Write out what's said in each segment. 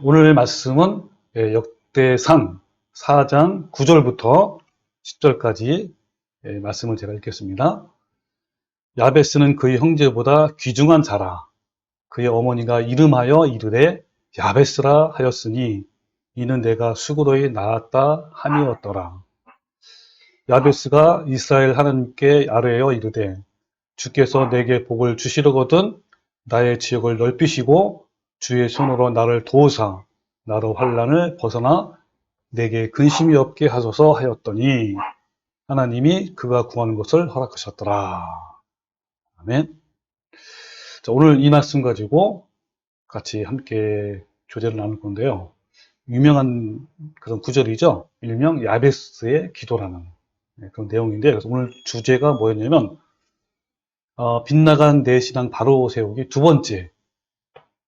오늘 말씀은 역대상 4장 9절부터 10절까지 말씀을 제가 읽겠습니다. 야베스는 그의 형제보다 귀중한 자라. 그의 어머니가 이름하여 이르되 야베스라 하였으니 이는 내가 수고로이 낳았다 함이었더라. 야베스가 이스라엘 하나님께 아뢰어 이르되 주께서 내게 복을 주시려거든 나의 지역을 넓히시고 주의 손으로 나를 도우사 나로 환난을 벗어나 내게 근심이 없게 하소서 하였더니 하나님이 그가 구하는 것을 허락하셨더라. 아멘. 자, 오늘 이 말씀 가지고 같이 함께 교제를 나눌 건데요. 유명한 그런 구절이죠. 일명 야베스의 기도라는 그런 내용인데, 그래서 오늘 주제가 뭐였냐면 빗나간 내 신앙 바로 세우기 두 번째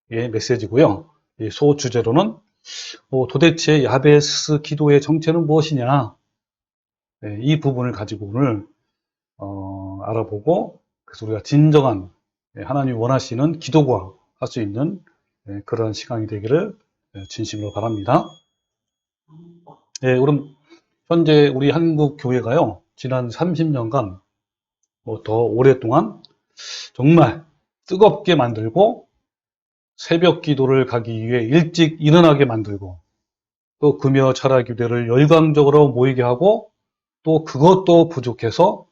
메시지고요. 소 주제로는 도대체 야베스 기도의 정체는 무엇이냐, 이 부분을 가지고 오늘 알아보고, 그래서 우리가 진정한 하나님이 원하시는 기도가 할 수 있는 그런 시간이 되기를 진심으로 바랍니다. 그럼 현재 우리 한국 교회가요, 지난 30년간 더 오랫동안 정말 뜨겁게 만들고 새벽 기도를 가기 위해 일찍 일어나게 만들고 또 금요 철학 교대를 열광적으로 모이게 하고 또 그것도 부족해서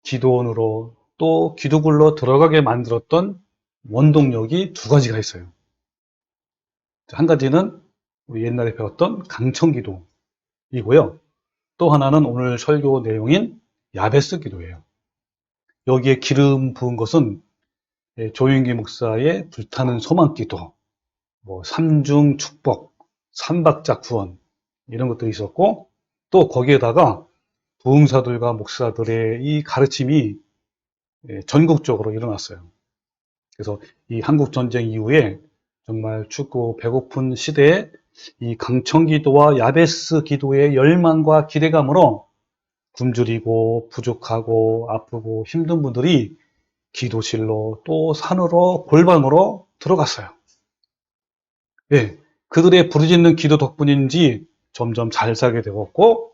기도원으로 또 기도굴로 들어가게 만들었던 원동력이 두 가지가 있어요. 한 가지는 우리 옛날에 배웠던 강청기도이고요. 또 하나는 오늘 설교 내용인 야베스 기도예요. 여기에 기름 부은 것은 조윤기 목사의 불타는 소망기도, 삼중 축복, 삼박자 구원 이런 것들이 있었고, 또 거기에다가 부흥사들과 목사들의 이 가르침이 전국적으로 일어났어요. 그래서 이 한국전쟁 이후에 정말 춥고 배고픈 시대에 이 강청기도와 야베스 기도의 열망과 기대감으로 굶주리고 부족하고 아프고 힘든 분들이 기도실로 또 산으로 골방으로 들어갔어요. 그들의 부르짖는 기도 덕분인지 점점 잘 살게 되었고,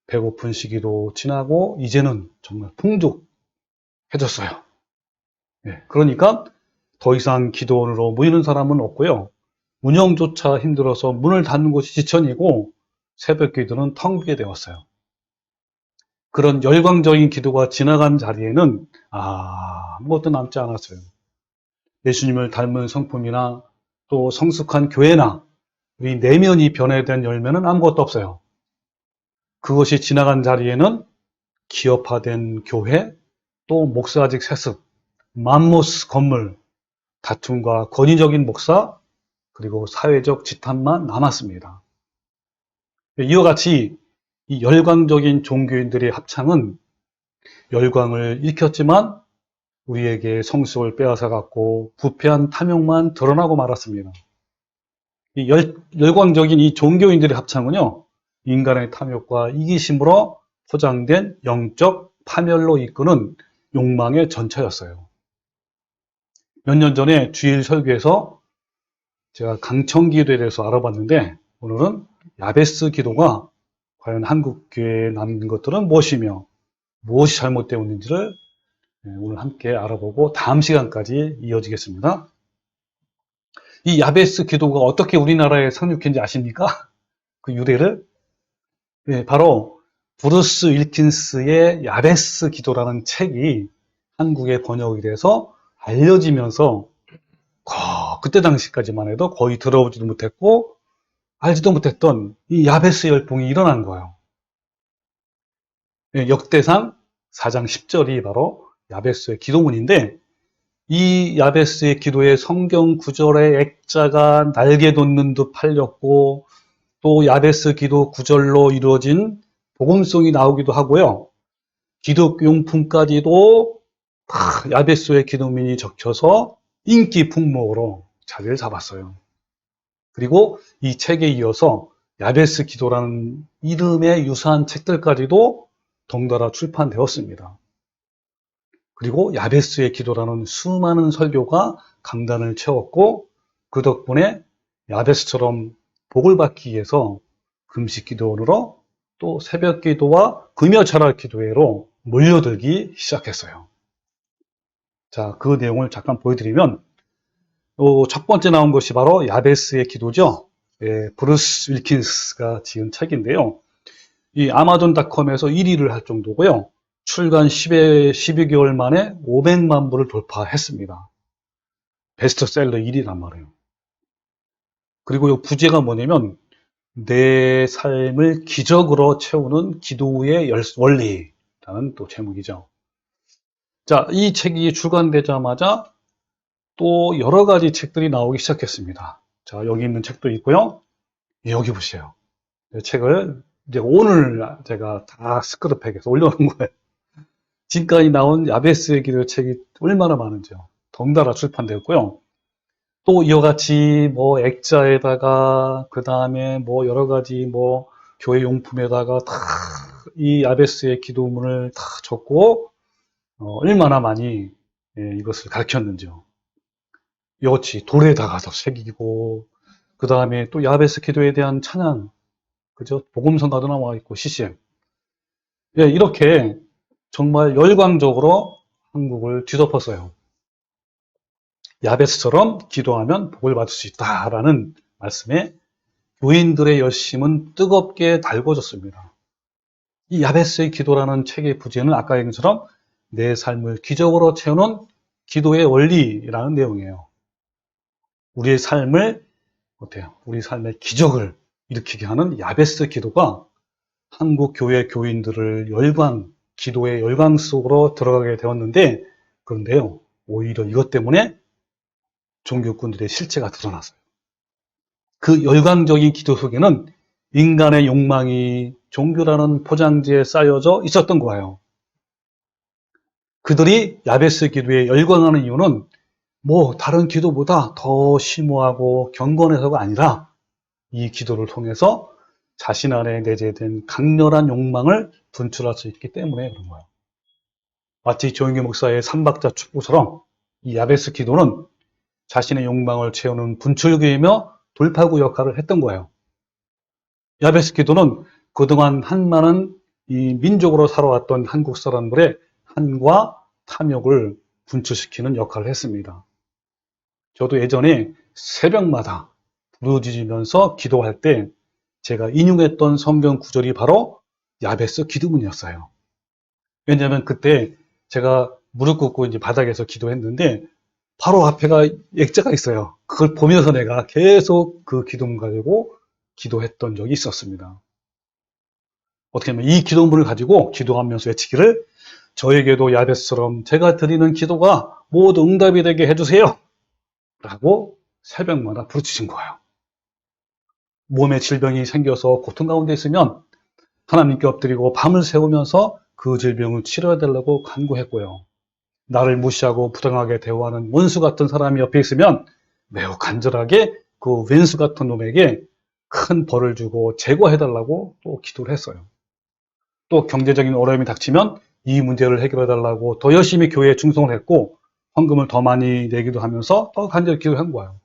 배고픈 시기도 지나고 이제는 정말 풍족해졌어요. 그러니까 더 이상 기도원으로 모이는 사람은 없고요. 운영조차 힘들어서 문을 닫는 곳이 지천이고 새벽 기도는 텅 비게 되었어요. 그런 열광적인 기도가 지나간 자리에는 아무것도 남지 않았어요. 예수님을 닮은 성품이나 또 성숙한 교회나 우리 내면이 변화된 열매는 아무것도 없어요. 그것이 지나간 자리에는 기업화된 교회, 또 목사직 세습, 맘모스 건물, 다툼과 권위적인 목사, 그리고 사회적 지탄만 남았습니다. 이와 같이 이 열광적인 종교인들의 합창은 열광을 일으켰지만 우리에게 성숙을 빼앗아갔고 부패한 탐욕만 드러나고 말았습니다. 이 열광적인 이 종교인들의 합창은요, 인간의 탐욕과 이기심으로 포장된 영적 파멸로 이끄는 욕망의 전처였어요. 몇 년 전에 주일 설교에서 제가 강청기도에 대해서 알아봤는데, 오늘은 야베스 기도가 과연 한국교회에 남는 것들은 무엇이며 무엇이 잘못되어 있는지를 오늘 함께 알아보고 다음 시간까지 이어지겠습니다. 이 야베스 기도가 어떻게 우리나라에 상륙했는지 아십니까? 그 유래를? 바로 브루스 윌킨스의 야베스 기도라는 책이 한국에 번역이 돼서 알려지면서 그때 당시까지만 해도 거의 들어보지도 못했고 알지도 못했던 이 야베스 열풍이 일어난 거예요. 역대상 4장 10절이 바로 야베스의 기도문인데, 이 야베스의 기도의 성경 구절의 액자가 날개 돋는 듯 팔렸고, 또 야베스 기도 구절로 이루어진 복음송이 나오기도 하고요. 기독용품까지도 야베스의 기도문이 적혀서 인기 풍목으로 자리를 잡았어요. 그리고 이 책에 이어서 야베스 기도라는 이름에 유사한 책들까지도 덩달아 출판되었습니다. 그리고 야베스의 기도라는 수많은 설교가 강단을 채웠고, 그 덕분에 야베스처럼 복을 받기 위해서 금식 기도로 또 새벽 기도와 금요 철학 기도회로 몰려들기 시작했어요. 자, 그 내용을 잠깐 보여드리면 첫 번째 나온 것이 바로 야베스의 기도죠. 예, 브루스 윌킨스가 지은 책인데요. 이 아마존닷컴에서 1위를 할 정도고요. 출간 12개월 만에 500만 부를 돌파했습니다. 베스트셀러 1위란 말이에요. 그리고 이 부제가 뭐냐면 내 삶을 기적으로 채우는 기도의 원리라는 또 제목이죠. 자, 이 책이 출간되자마자 또 여러 가지 책들이 나오기 시작했습니다. 자, 여기 있는 책도 있고요. 여기 보세요. 이 책을 이제 오늘 제가 다 스크랩팩에서 올려놓은 거예요. 지금까지 나온 야베스의 기도 책이 얼마나 많은지요. 덩달아 출판되었고요. 또 이와 같이 뭐 액자에다가 그 다음에 뭐 여러 가지 뭐 교회 용품에다가 다 이 야베스의 기도문을 다 적고 얼마나 많이 이것을 가르쳤는지요. 이것이 돌에다가도 새기고 그 다음에 또 야베스 기도에 대한 찬양, 그죠? 복음성가도 나와 있고 CCM. 예, 이렇게 정말 열광적으로 한국을 뒤덮었어요. 야베스처럼 기도하면 복을 받을 수 있다라는 말씀에 교인들의 열심은 뜨겁게 달궈졌습니다. 이 야베스의 기도라는 책의 부제는 아까 얘기한 것처럼 내 삶을 기적으로 채우는 기도의 원리라는 내용이에요. 우리의 삶을 어때요? 우리 삶의 기적을 일으키게 하는 야베스 기도가 한국 교회 교인들을 기도의 열광 속으로 들어가게 되었는데, 그런데요, 오히려 이것 때문에 종교꾼들의 실체가 드러났어요. 그 열광적인 기도 속에는 인간의 욕망이 종교라는 포장지에 쌓여져 있었던 거예요. 그들이 야베스 기도에 열광하는 이유는 뭐 다른 기도보다 더 심오하고 경건해서가 아니라 이 기도를 통해서 자신 안에 내재된 강렬한 욕망을 분출할 수 있기 때문에 그런 거예요. 마치 조영기 목사의 삼박자 축구처럼 이 야베스 기도는 자신의 욕망을 채우는 분출구이며 돌파구 역할을 했던 거예요. 야베스 기도는 그동안 한많은 이 민족으로 살아왔던 한국 사람들의 한과 탐욕을 분출시키는 역할을 했습니다. 저도 예전에 새벽마다 부르짖으면서 기도할 때 제가 인용했던 성경 구절이 바로 야베스 기도문이었어요. 왜냐하면 그때 제가 무릎 꿇고 이제 바닥에서 기도했는데 바로 앞에가 액자가 있어요. 그걸 보면서 내가 계속 그 기도문 가지고 기도했던 적이 있었습니다. 어떻게 하면 이 기도문을 가지고 기도하면서 외치기를 저에게도 야베스처럼 제가 드리는 기도가 모두 응답이 되게 해주세요. 라고 새벽마다 부르짖은 거예요. 몸에 질병이 생겨서 고통 가운데 있으면 하나님께 엎드리고 밤을 새우면서 그 질병을 치료해달라고 간구했고요. 나를 무시하고 부당하게 대우하는 원수 같은 사람이 옆에 있으면 매우 간절하게 그 왼수 같은 놈에게 큰 벌을 주고 제거해달라고 또 기도를 했어요. 또 경제적인 어려움이 닥치면 이 문제를 해결해달라고 더 열심히 교회에 충성을 했고 헌금을 더 많이 내기도 하면서 더 간절히 기도한 거예요.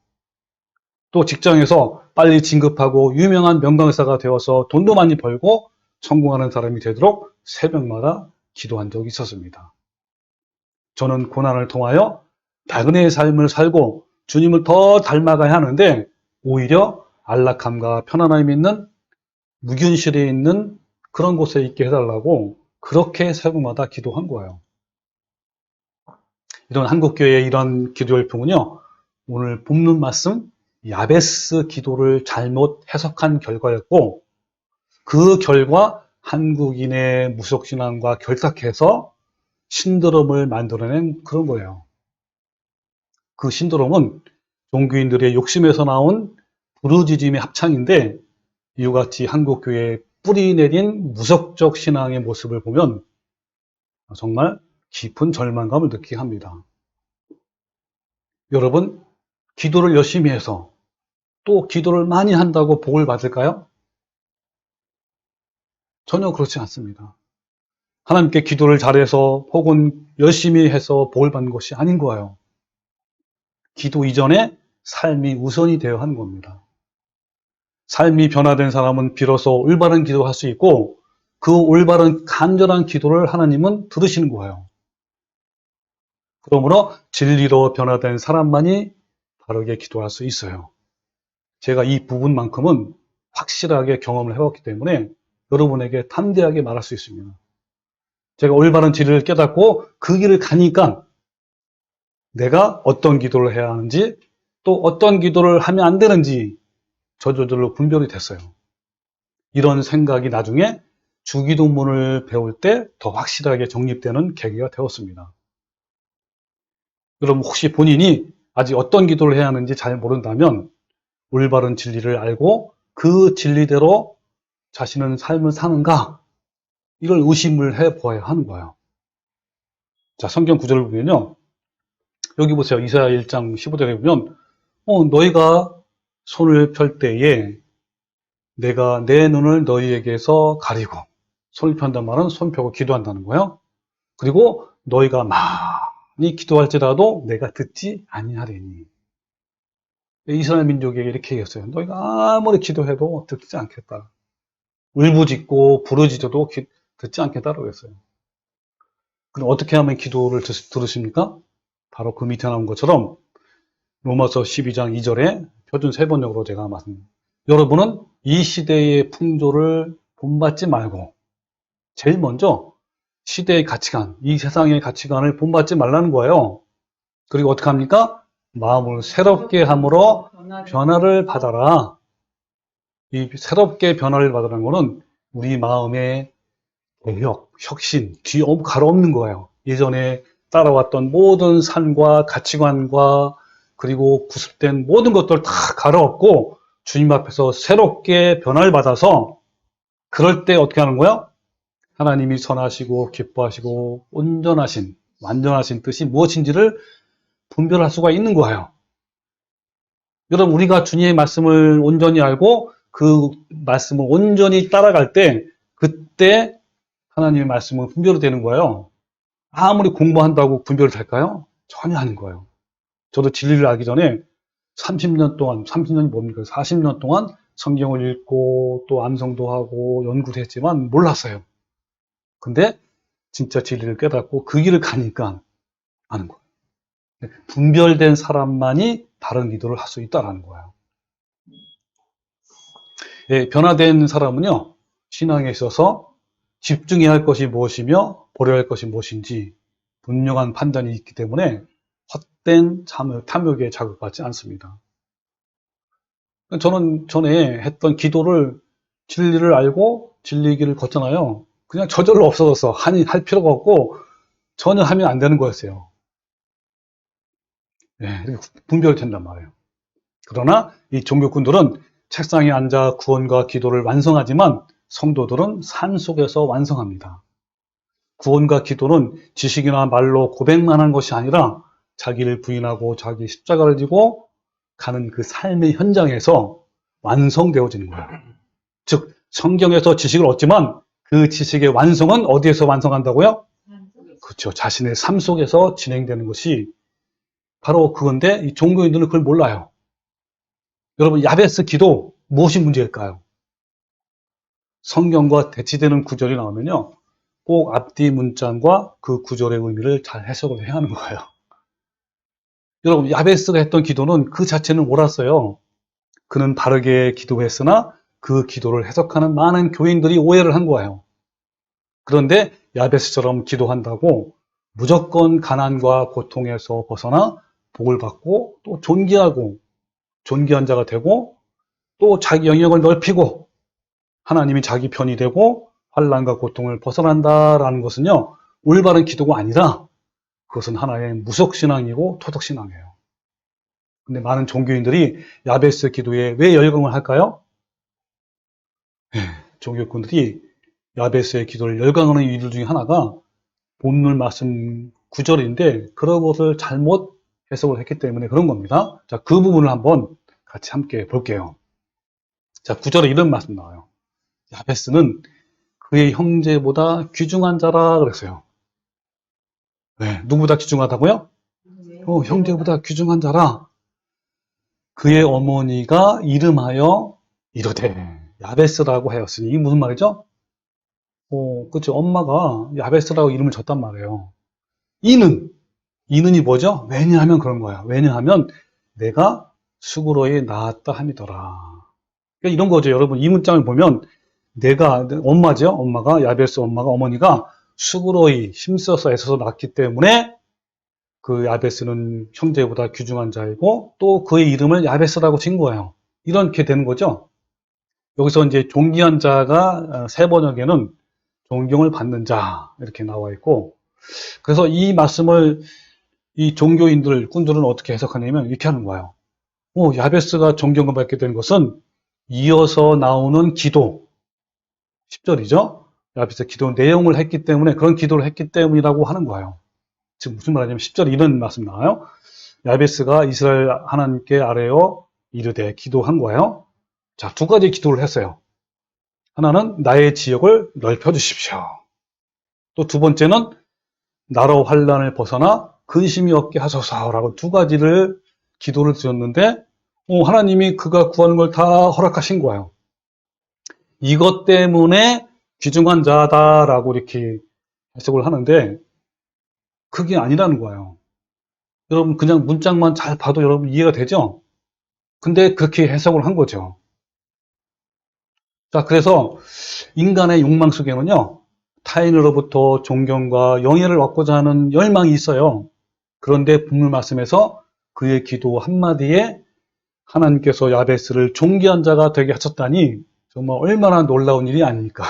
또 직장에서 빨리 진급하고 유명한 명강사가 되어서 돈도 많이 벌고 성공하는 사람이 되도록 새벽마다 기도한 적이 있었습니다. 저는 고난을 통하여 나그네의 삶을 살고 주님을 더 닮아가야 하는데 오히려 안락함과 편안함이 있는 무균실에 있는 그런 곳에 있게 해달라고 그렇게 새벽마다 기도한 거예요. 이런 한국교회의 이런 기도 열풍은요, 오늘 본문 말씀 야베스 기도를 잘못 해석한 결과였고 그 결과 한국인의 무속신앙과 결탁해서 신드롬을 만들어낸 그런 거예요. 그 신드롬은 종교인들의 욕심에서 나온 부르짖음의 합창인데 이와 같이 한국교회에 뿌리 내린 무속적 신앙의 모습을 보면 정말 깊은 절망감을 느끼게 합니다. 여러분, 기도를 열심히 해서 또 기도를 많이 한다고 복을 받을까요? 전혀 그렇지 않습니다. 하나님께 기도를 잘해서 혹은 열심히 해서 복을 받는 것이 아닌 거예요. 기도 이전에 삶이 우선이 되어야 하는 겁니다. 삶이 변화된 사람은 비로소 올바른 기도할 수 있고 그 올바른 간절한 기도를 하나님은 들으시는 거예요. 그러므로 진리로 변화된 사람만이 바르게 기도할 수 있어요. 제가 이 부분만큼은 확실하게 경험을 해왔기 때문에 여러분에게 담대하게 말할 수 있습니다. 제가 올바른 진리를 깨닫고 그 길을 가니까 내가 어떤 기도를 해야 하는지 또 어떤 기도를 하면 안 되는지 저절로 분별이 됐어요. 이런 생각이 나중에 주기도문을 배울 때 더 확실하게 정립되는 계기가 되었습니다. 여러분 혹시 본인이 아직 어떤 기도를 해야 하는지 잘 모른다면 올바른 진리를 알고 그 진리대로 자신은 삶을 사는가 이걸 의심을 해보아야 하는 거예요. 자, 성경 구절을 보면요. 여기 보세요. 이사야 1장 15절에 보면 너희가 손을 펼 때에 내가 내 눈을 너희에게서 가리고 손을 편단 말은 손 펴고 기도한다는 거예요. 그리고 너희가 많이 기도할지라도 내가 듣지 아니하리니. 이스라엘 민족에게 이렇게 얘기했어요. 너희가 아무리 기도해도 듣지 않겠다. 울부짖고 부르짖어도 듣지 않겠다라고 했어요. 그럼 어떻게 하면 기도를 들으십니까? 바로 그 밑에 나온 것처럼 로마서 12장 2절에 표준 세번역으로 제가 말씀드립니다. 여러분은 이 시대의 풍조를 본받지 말고 제일 먼저 시대의 가치관, 이 세상의 가치관을 본받지 말라는 거예요. 그리고 어떻게 합니까? 마음을 새롭게 함으로 변화를 받아라. 이 새롭게 변화를 받으라는 것은 우리 마음의 개혁, 혁신, 가로 없는 거예요. 예전에 따라왔던 모든 삶과 가치관과 그리고 구습된 모든 것들을 다 가로엎고 주님 앞에서 새롭게 변화를 받아서 그럴 때 어떻게 하는 거예요? 하나님이 선하시고 기뻐하시고 온전하신, 완전하신 뜻이 무엇인지를 분별할 수가 있는 거예요. 여러분 우리가 주님의 말씀을 온전히 알고 그 말씀을 온전히 따라갈 때 그때 하나님의 말씀은 분별이 되는 거예요. 아무리 공부한다고 분별이 될까요? 전혀 아닌 거예요. 저도 진리를 알기 전에 30년 동안, 30년이 뭡니까? 40년 동안 성경을 읽고 또 암송도 하고 연구도 했지만 몰랐어요. 근데 진짜 진리를 깨닫고 그 길을 가니까 아는 거예요. 분별된 사람만이 바른 기도를 할 수 있다는 거예요. 예, 변화된 사람은요, 신앙에 있어서 집중해야 할 것이 무엇이며 버려야 할 것이 무엇인지 분명한 판단이 있기 때문에 헛된 탐욕에 자극받지 않습니다. 저는 전에 했던 기도를 진리를 알고 진리 길을 걷잖아요. 그냥 저절로 없어졌어. 할 필요가 없고 전혀 하면 안 되는 거였어요. 네, 분별이 된단 말이에요. 그러나 이 종교꾼들은 책상에 앉아 구원과 기도를 완성하지만 성도들은 삶 속에서 완성합니다. 구원과 기도는 지식이나 말로 고백만 한 것이 아니라 자기를 부인하고 자기 십자가를 지고 가는 그 삶의 현장에서 완성되어지는 거예요. 즉 성경에서 지식을 얻지만 그 지식의 완성은 어디에서 완성한다고요? 그렇죠. 자신의 삶 속에서 진행되는 것이 바로 그건데 이 종교인들은 그걸 몰라요. 여러분 야베스 기도 무엇이 문제일까요? 성경과 대치되는 구절이 나오면요. 꼭 앞뒤 문장과 그 구절의 의미를 잘 해석을 해야 하는 거예요. 여러분 야베스가 했던 기도는 그 자체는 옳았어요. 그는 바르게 기도했으나 그 기도를 해석하는 많은 교인들이 오해를 한 거예요. 그런데 야베스처럼 기도한다고 무조건 가난과 고통에서 벗어나 복을 받고 또 존귀한 자가 되고 또 자기 영역을 넓히고 하나님이 자기 편이 되고 환난과 고통을 벗어난다라는 것은요. 올바른 기도가 아니라 그것은 하나의 무속신앙이고 토덕신앙이에요. 근데 많은 종교인들이 야베스 기도에 왜 열광을 할까요? 종교꾼들이 야베스의 기도를 열광하는 이유 중에 하나가 본문 말씀 구절인데 그런 것을 잘못 해석을 했기 때문에 그런 겁니다. 자, 그 부분을 한번 같이 함께 볼게요. 자, 구절에 이런 말씀 나와요. 야베스는 그의 형제보다 귀중한 자라 그랬어요. 네, 누구보다 귀중하다고요? 형제보다 귀중한 자라. 그의 어머니가 이름하여 이르되 야베스라고 하였으니 이게 무슨 말이죠? 그쵸. 엄마가 야베스라고 이름을 줬단 말이에요. 이는 이는이 뭐죠? 왜냐하면 그런 거야. 왜냐하면 내가 수고로이 낳았다 함이더라. 그러니까 이런 거죠. 여러분 이 문장을 보면 내가 엄마죠. 엄마가 야베스 엄마가 어머니가 수고로이 힘써서 애써서 낳기 때문에 그 야베스는 형제보다 귀중한 자이고 또 그의 이름을 야베스라고 진 거예요. 이렇게 되는 거죠. 여기서 이제 존귀한 자가 세 번역에는 존경을 받는 자 이렇게 나와 있고 그래서 이 말씀을 이 종교인들 꾼들은 어떻게 해석하냐면 이렇게 하는 거예요. 야베스가 존경을 받게 된 것은 이어서 나오는 기도 10절이죠. 야베스 기도 내용을 했기 때문에 그런 기도를 했기 때문이라고 하는 거예요. 지금 무슨 말이냐면 10절에 이런 말씀 나와요. 야베스가 이스라엘 하나님께 아뢰어 이르되 기도한 거예요. 자, 두 가지 기도를 했어요. 하나는 나의 지역을 넓혀 주십시오. 또 두 번째는 나로 환난을 벗어나 근심이 없게 하소서라고 두 가지를 기도를 드렸는데 하나님이 그가 구하는 걸 다 허락하신 거예요. 이것 때문에 귀중한 자다라고 이렇게 해석을 하는데 그게 아니라는 거예요. 여러분 그냥 문장만 잘 봐도 여러분 이해가 되죠? 근데 그렇게 해석을 한 거죠. 자, 그래서 인간의 욕망 속에는요, 타인으로부터 존경과 영예를 얻고자 하는 열망이 있어요. 그런데 본문 말씀에서 그의 기도 한마디에 하나님께서 야베스를 존귀한 자가 되게 하셨다니 정말 얼마나 놀라운 일이 아닙니까?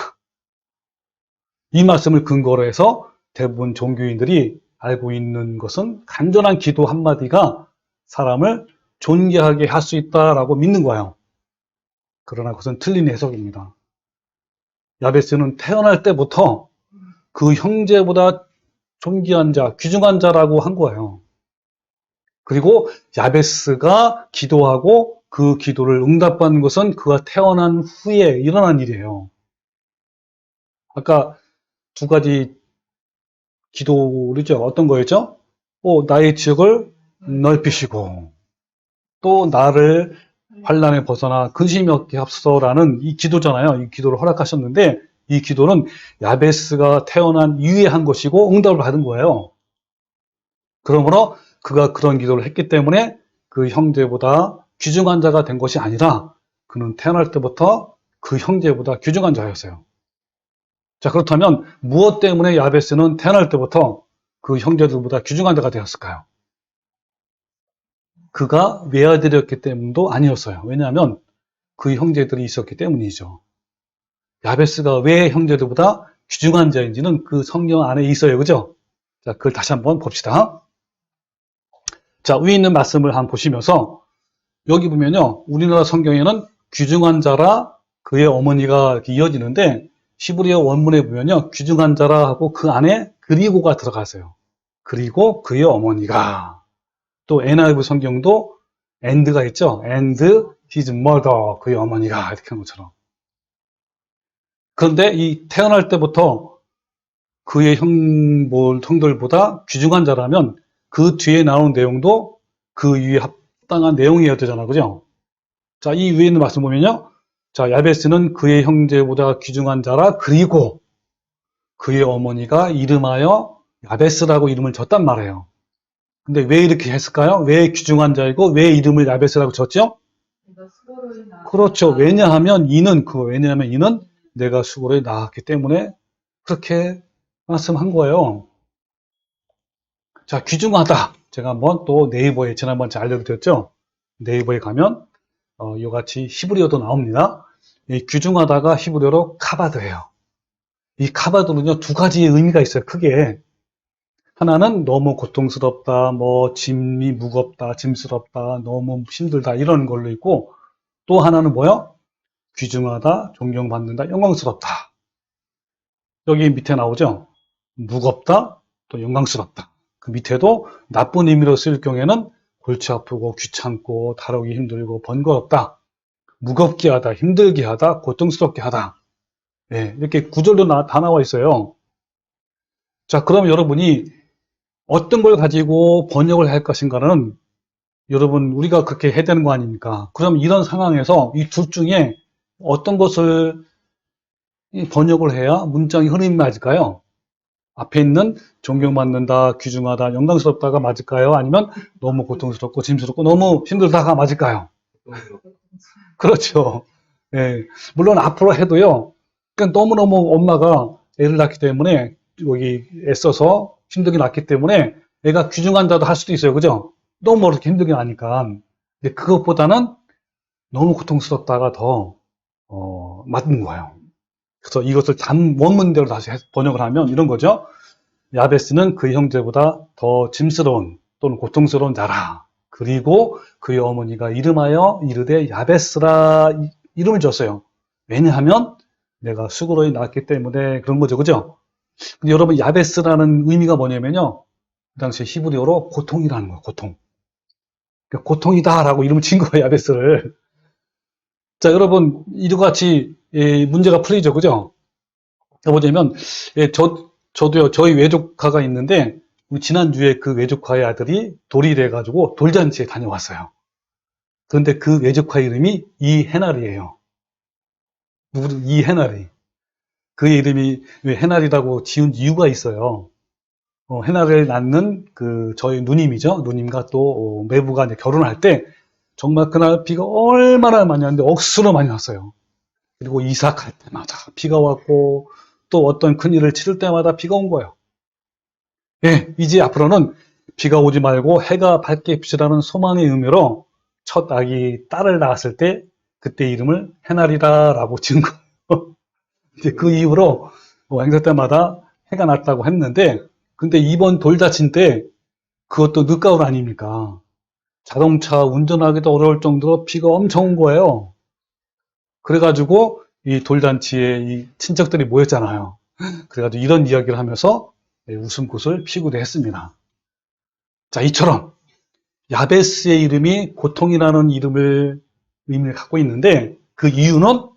이 말씀을 근거로 해서 대부분 종교인들이 알고 있는 것은 간절한 기도 한마디가 사람을 존귀하게 할 수 있다라고 믿는 거예요. 그러나 그것은 틀린 해석입니다. 야베스는 태어날 때부터 그 형제보다 존귀한 자, 귀중한 자라고 한 거예요. 그리고 야베스가 기도하고 그 기도를 응답받는 것은 그가 태어난 후에 일어난 일이에요. 아까 두 가지 기도죠. 어떤 거였죠? 나의 지역을 넓히시고 또 나를 환난에 벗어나 근심이 없게 합소서라는 이 기도잖아요. 이 기도를 허락하셨는데 이 기도는 야베스가 태어난 이후에 한 것이고 응답을 받은 거예요. 그러므로 그가 그런 기도를 했기 때문에 그 형제보다 귀중한 자가 된 것이 아니라 그는 태어날 때부터 그 형제보다 귀중한 자였어요. 자, 그렇다면 무엇 때문에 야베스는 태어날 때부터 그 형제들보다 귀중한 자가 되었을까요? 그가 외아들이었기 때문도 아니었어요. 왜냐하면 그 형제들이 있었기 때문이죠. 야베스가 왜 형제들보다 귀중한 자인지는 그 성경 안에 있어요. 그죠? 자, 그걸 다시 한번 봅시다. 자, 위에 있는 말씀을 한번 보시면서 여기 보면요. 우리나라 성경에는 귀중한 자라 그의 어머니가 이렇게 이어지는데 히브리어 원문에 보면요. 귀중한 자라 하고 그 안에 그리고가 들어가세요. 그리고 그의 어머니가 또 NIV 성경도 and가 있죠. and his mother 그의 어머니가 이렇게 하는 것처럼. 그런데 이 태어날 때부터 그의 형들보다 귀중한 자라면 그 뒤에 나오는 내용도 그 위에 합당한 내용이어야 되잖아. 그죠? 자, 이 위에 있는 말씀 보면요. 자, 야베스는 그의 형제보다 귀중한 자라 그리고 그의 어머니가 이름하여 야베스라고 이름을 줬단 말이에요. 근데 왜 이렇게 했을까요? 왜 귀중한 자이고 왜 이름을 야베스라고 줬죠? 그렇죠. 왜냐하면 이는 내가 수고를 낳았기 때문에 그렇게 말씀한 거예요. 자, 귀중하다. 제가 한번 또 네이버에 지난번에 알려드렸죠. 네이버에 가면 이같이 히브리어도 나옵니다. 이 귀중하다가 히브리어로 카바드예요. 이 카바드는요 두 가지의 의미가 있어요. 크게 하나는 너무 고통스럽다, 짐이 무겁다, 짐스럽다, 너무 힘들다 이런 걸로 있고 또 하나는 뭐요? 귀중하다, 존경받는다, 영광스럽다. 여기 밑에 나오죠. 무겁다, 또 영광스럽다. 그 밑에도 나쁜 의미로 쓸 경우에는 골치 아프고 귀찮고 다루기 힘들고 번거롭다. 무겁게 하다, 힘들게 하다, 고통스럽게 하다. 네, 이렇게 구절로 다 나와 있어요. 자, 그럼 여러분이 어떤 걸 가지고 번역을 할 것인가는 여러분 우리가 그렇게 해야 되는 거 아닙니까? 그럼 이런 상황에서 이 둘 중에 어떤 것을 번역을 해야 문장이 흐름이 맞을까요? 앞에 있는 존경받는다, 귀중하다, 영광스럽다가 맞을까요? 아니면 너무 고통스럽고 짐스럽고 너무 힘들다가 맞을까요? 그렇죠. 예. 물론 앞으로 해도요. 그러니까 너무너무 엄마가 애를 낳기 때문에 여기 애써서 힘들게 낳기 때문에 애가 귀중한다도 할 수도 있어요. 그죠? 너무 어렵게 힘들게 나니까. 근데 그것보다는 너무 고통스럽다가 더 맞는 거예요. 그래서 이것을 원문대로 다시 번역을 하면 이런 거죠. 야베스는 그의 형제보다 더 짐스러운 또는 고통스러운 자라. 그리고 그의 어머니가 이름하여 이르되 야베스라 이름을 줬어요. 왜냐하면 내가 수고로이 낳았기 때문에 그런 거죠. 그죠? 근데 여러분 야베스라는 의미가 뭐냐면요. 그 당시 히브리어로 고통이라는 거예요. 고통. 그러니까 고통이다라고 이름을 진 거예요. 야베스를. 자, 여러분 이와 같이 문제가 풀리죠. 그죠? 뭐냐면 저도요. 저희 외조카가 있는데 지난주에 그 외조카의 아들이 돌이 돼가지고 돌잔치에 다녀왔어요. 그런데 그 외조카 이름이 이해날이에요. 이해날이. 그의 이름이 왜 해날이라고 지은 이유가 있어요. 해날을 낳는 그 저희 누님이죠. 누님과 또 매부가 이제 결혼할 때 정말 그날 비가 얼마나 많이 왔는데 억수로 많이 왔어요. 그리고 이사 갈 때마다 비가 왔고 또 어떤 큰일을 치를 때마다 비가 온 거예요. 예, 이제 앞으로는 비가 오지 말고 해가 밝게 비치라는 소망의 의미로 첫 아기 딸을 낳았을 때 그때 이름을 해날이다라고 지은 거예요. 이제 그 이후로 행사 때마다 해가 났다고 했는데 근데 이번 돌잔치 때 그것도 늦가을 아닙니까? 자동차 운전하기도 어려울 정도로 비가 엄청 온 거예요. 그래가지고 이 돌잔치에 이 친척들이 모였잖아요. 그래가지고 이런 이야기를 하면서 웃음꽃을 피우기도 했습니다. 자, 이처럼 야베스의 이름이 고통이라는 의미를 갖고 있는데 그 이유는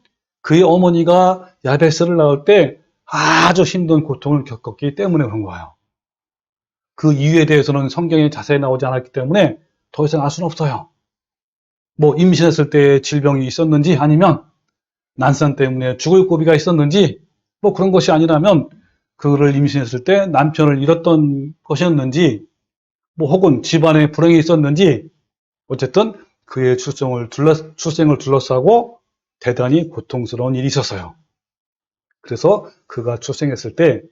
그의 어머니가 야베스를 낳을 때 아주 힘든 고통을 겪었기 때문에 그런 거예요. 그 이유에 대해서는 성경에 자세히 나오지 않았기 때문에 더 이상 알 수는 없어요. 뭐 임신했을 때 질병이 있었는지 아니면 난산 때문에 죽을 고비가 있었는지 뭐 그런 것이 아니라면 그를 임신했을 때 남편을 잃었던 것이었는지 뭐 혹은 집안에 불행이 있었는지 어쨌든 그의 출생을 둘러싸고 대단히 고통스러운 일이 있었어요. 그래서 그가 출생했을 때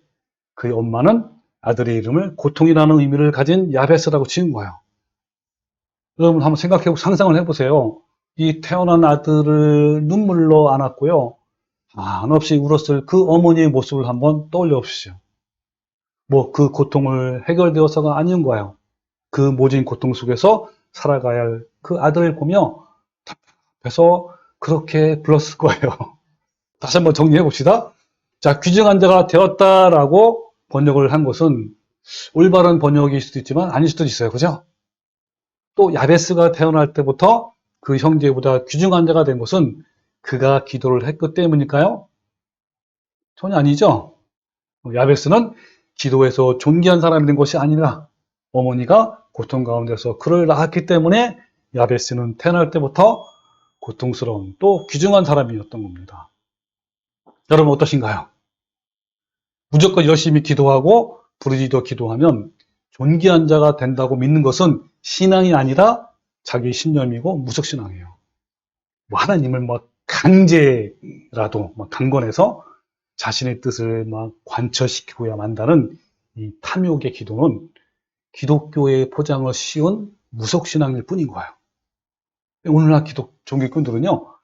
그의 엄마는 아들의 이름을 고통이라는 의미를 가진 야베스라고 지은 거예요. 여러분 한번 생각해보고 상상을 해보세요. 이 태어난 아들을 눈물로 안았고요. 한없이 울었을 그 어머니의 모습을 한번 떠올려 보십시오. 뭐 그 고통을 해결되어서가 아닌 거예요. 그 모진 고통 속에서 살아가야 할 그 아들을 보며 답답해서 그렇게 불렀을 거예요. 다시 한번 정리해 봅시다. 자, 귀중한 자가 되었다라고 번역을 한 것은 올바른 번역일 수도 있지만 아닐 수도 있어요. 그죠? 또 야베스가 태어날 때부터 그 형제보다 귀중한 자가 된 것은 그가 기도를 했기 때문일까요? 전혀 아니죠. 야베스는 기도에서 존귀한 사람이 된 것이 아니라 어머니가 고통 가운데서 그를 낳았기 때문에 야베스는 태어날 때부터 고통스러운 또 귀중한 사람이었던 겁니다. 여러분 어떠신가요? 무조건 열심히 기도하고 부르짖어 기도하면 존귀한 자가 된다고 믿는 것은 신앙이 아니라 자기 신념이고 무속신앙이에요. 뭐 하나님을 강제라도 강권해서 자신의 뜻을 관철시키고야 만다는 이 탐욕의 기도는 기독교의 포장을 씌운 무속신앙일 뿐인 거예요. 오늘날 종교꾼들은요,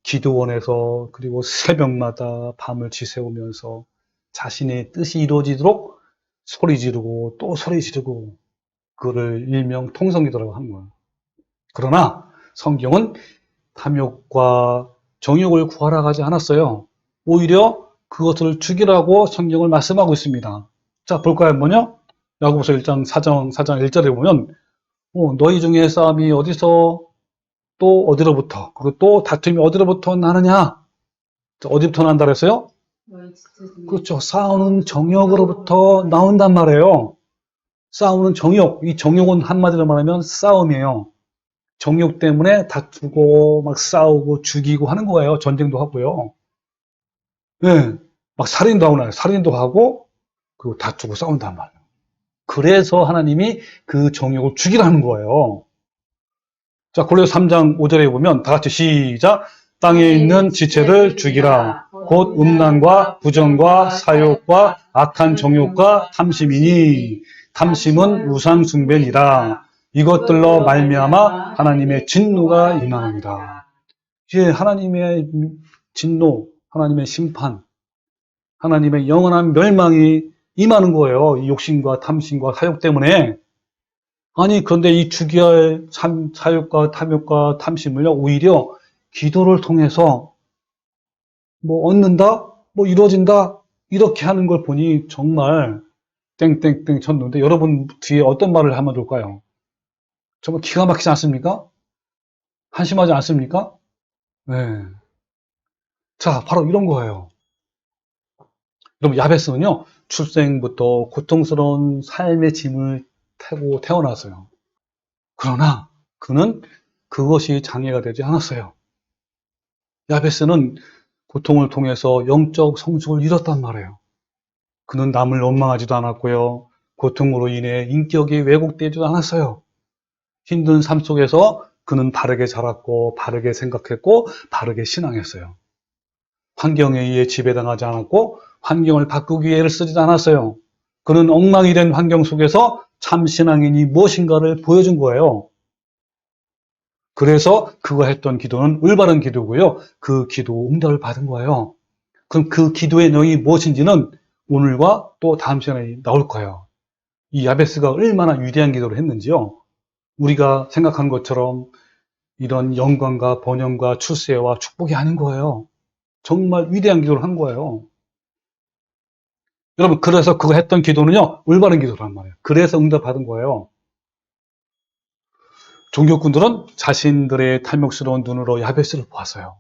기도원에서 그리고 새벽마다 밤을 지새우면서 자신의 뜻이 이루어지도록 소리 지르고 또 소리 지르고 그거를 일명 통성기도라고 하는 거예요. 그러나 성경은 탐욕과 정욕을 구하라고 하지 않았어요. 오히려 그것을 죽이라고 성경을 말씀하고 있습니다. 자, 볼까요, 뭐냐? 야고보서 1장 4장 1절에 보면 너희 중에 싸움이 어디서 또 어디로부터 그리고 또 다툼이 어디로부터 나느냐? 어디부터 난다 그랬어요? 그렇죠. 싸우는 정욕으로부터 나온단 말이에요. 싸우는 정욕, 이 정욕은 한마디로 말하면 싸움이에요. 정욕 때문에 다투고 막 싸우고 죽이고 하는 거예요. 전쟁도 하고요. 예, 막 살인도 하고 나요. 살인도 하고 그리고 다투고 싸운단 말이에요. 그래서 하나님이 그 정욕을 죽이라는 거예요. 자, 골로새 3장 5절에 보면 다 같이 시작. 땅에 있는 지체를 죽이라. 곧 음란과 부정과 사욕과 악한 정욕과 탐심이니 탐심은 우상 숭배니라. 이것들로 말미암아 하나님의 진노가 임하느니라. 이제 하나님의 진노, 하나님의 심판, 하나님의 영원한 멸망이 임하는 거예요. 이 욕심과 탐심과 사욕 때문에. 아니, 그런데 이 죽여야 할 사욕과 탐욕과 탐심을요, 오히려 기도를 통해서 뭐 얻는다? 뭐 이루어진다? 이렇게 하는 걸 보니 정말 땡땡땡 쳤는데 여러분 뒤에 어떤 말을 하면 좋을까요? 정말 기가 막히지 않습니까? 한심하지 않습니까? 네. 자, 바로 이런 거예요. 여러분, 야베스는요, 출생부터 고통스러운 삶의 짐을 타고 태어났어요. 그러나 그는 그것이 장애가 되지 않았어요. 야베스는 고통을 통해서 영적 성숙을 이뤘단 말이에요. 그는 남을 원망하지도 않았고요. 고통으로 인해 인격이 왜곡되지도 않았어요. 힘든 삶 속에서 그는 바르게 자랐고 바르게 생각했고 바르게 신앙했어요. 환경에 의해 지배당하지 않았고 환경을 바꾸기 위해 애를 쓰지도 않았어요. 그는 엉망이 된 환경 속에서 참 신앙인이 무엇인가를 보여준 거예요. 그래서 그가 했던 기도는 올바른 기도고요. 그 기도 응답을 받은 거예요. 그럼 그 기도의 내용이 무엇인지는 오늘과 또 다음 시간에 나올 거예요. 이 야베스가 얼마나 위대한 기도를 했는지요. 우리가 생각한 것처럼 이런 영광과 번영과 출세와 축복이 아닌 거예요. 정말 위대한 기도를 한 거예요. 여러분, 그래서 그거 했던 기도는요, 올바른 기도란 말이에요. 그래서 응답 받은 거예요. 종교꾼들은 자신들의 탐욕스러운 눈으로 야베스를 보았어요.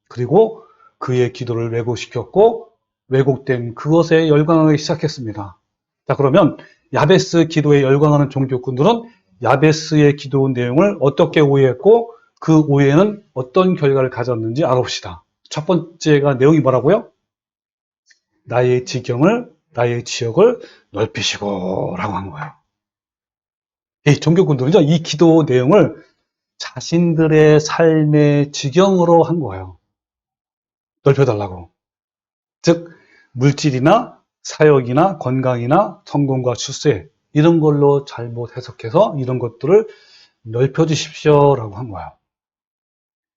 그리고 그의 기도를 왜곡시켰고, 왜곡된 그것에 열광하기 시작했습니다. 자, 그러면 야베스 기도에 열광하는 종교꾼들은 야베스의 기도 내용을 어떻게 오해했고, 그 오해는 어떤 결과를 가졌는지 알아봅시다. 첫 번째가 내용이 뭐라고요? 나의 지경을, 나의 지역을 넓히시고 라고 한 거예요. 이 종교꾼들은요, 이 기도 내용을 자신들의 삶의 지경으로 한 거예요. 넓혀달라고. 즉, 물질이나 사역이나 건강이나 성공과 출세, 이런 걸로 잘못 해석해서 이런 것들을 넓혀주십시오라고 한 거예요.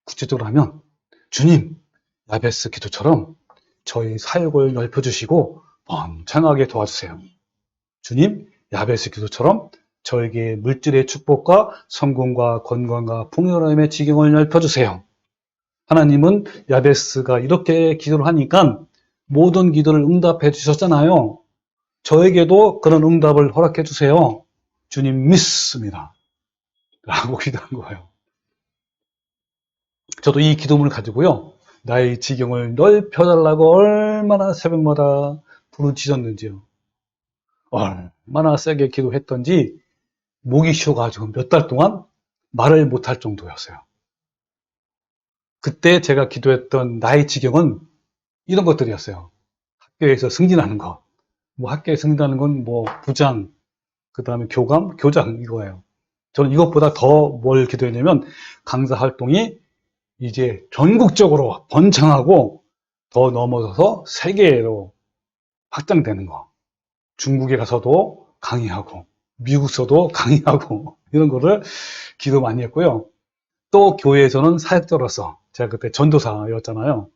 구체적으로 하면, 주님, 야베스 기도처럼 저희 사역을 넓혀주시고 번창하게 도와주세요. 주님, 야베스 기도처럼 저에게 물질의 축복과 성공과 건강과 풍요로움의 지경을 넓혀주세요. 하나님은 야베스가 이렇게 기도를 하니까 모든 기도를 응답해 주셨잖아요. 저에게도 그런 응답을 허락해 주세요. 주님 믿습니다. 라고 기도한 거예요. 저도 이 기도문을 가지고요. 나의 지경을 넓혀달라고 얼마나 새벽마다 부르짖었는지요. 얼마나 세게 기도했던지 목이 쉬어가지고 몇 달 동안 말을 못할 정도였어요. 그때 제가 기도했던 나의 지경은 이런 것들이었어요. 학교에서 승진하는 것. 뭐 학교에 승진하는 건 뭐 부장, 그 다음에 교감, 교장 이거예요. 저는 이것보다 더 뭘 기도했냐면 강사 활동이 이제 전국적으로 번창하고 더 넘어서서 세계로 확장되는 거. 중국에 가서도 강의하고 미국서도 강의하고 이런 거를 기도 많이 했고요. 또 교회에서는 사역자로서 제가 그때 전도사였잖아요.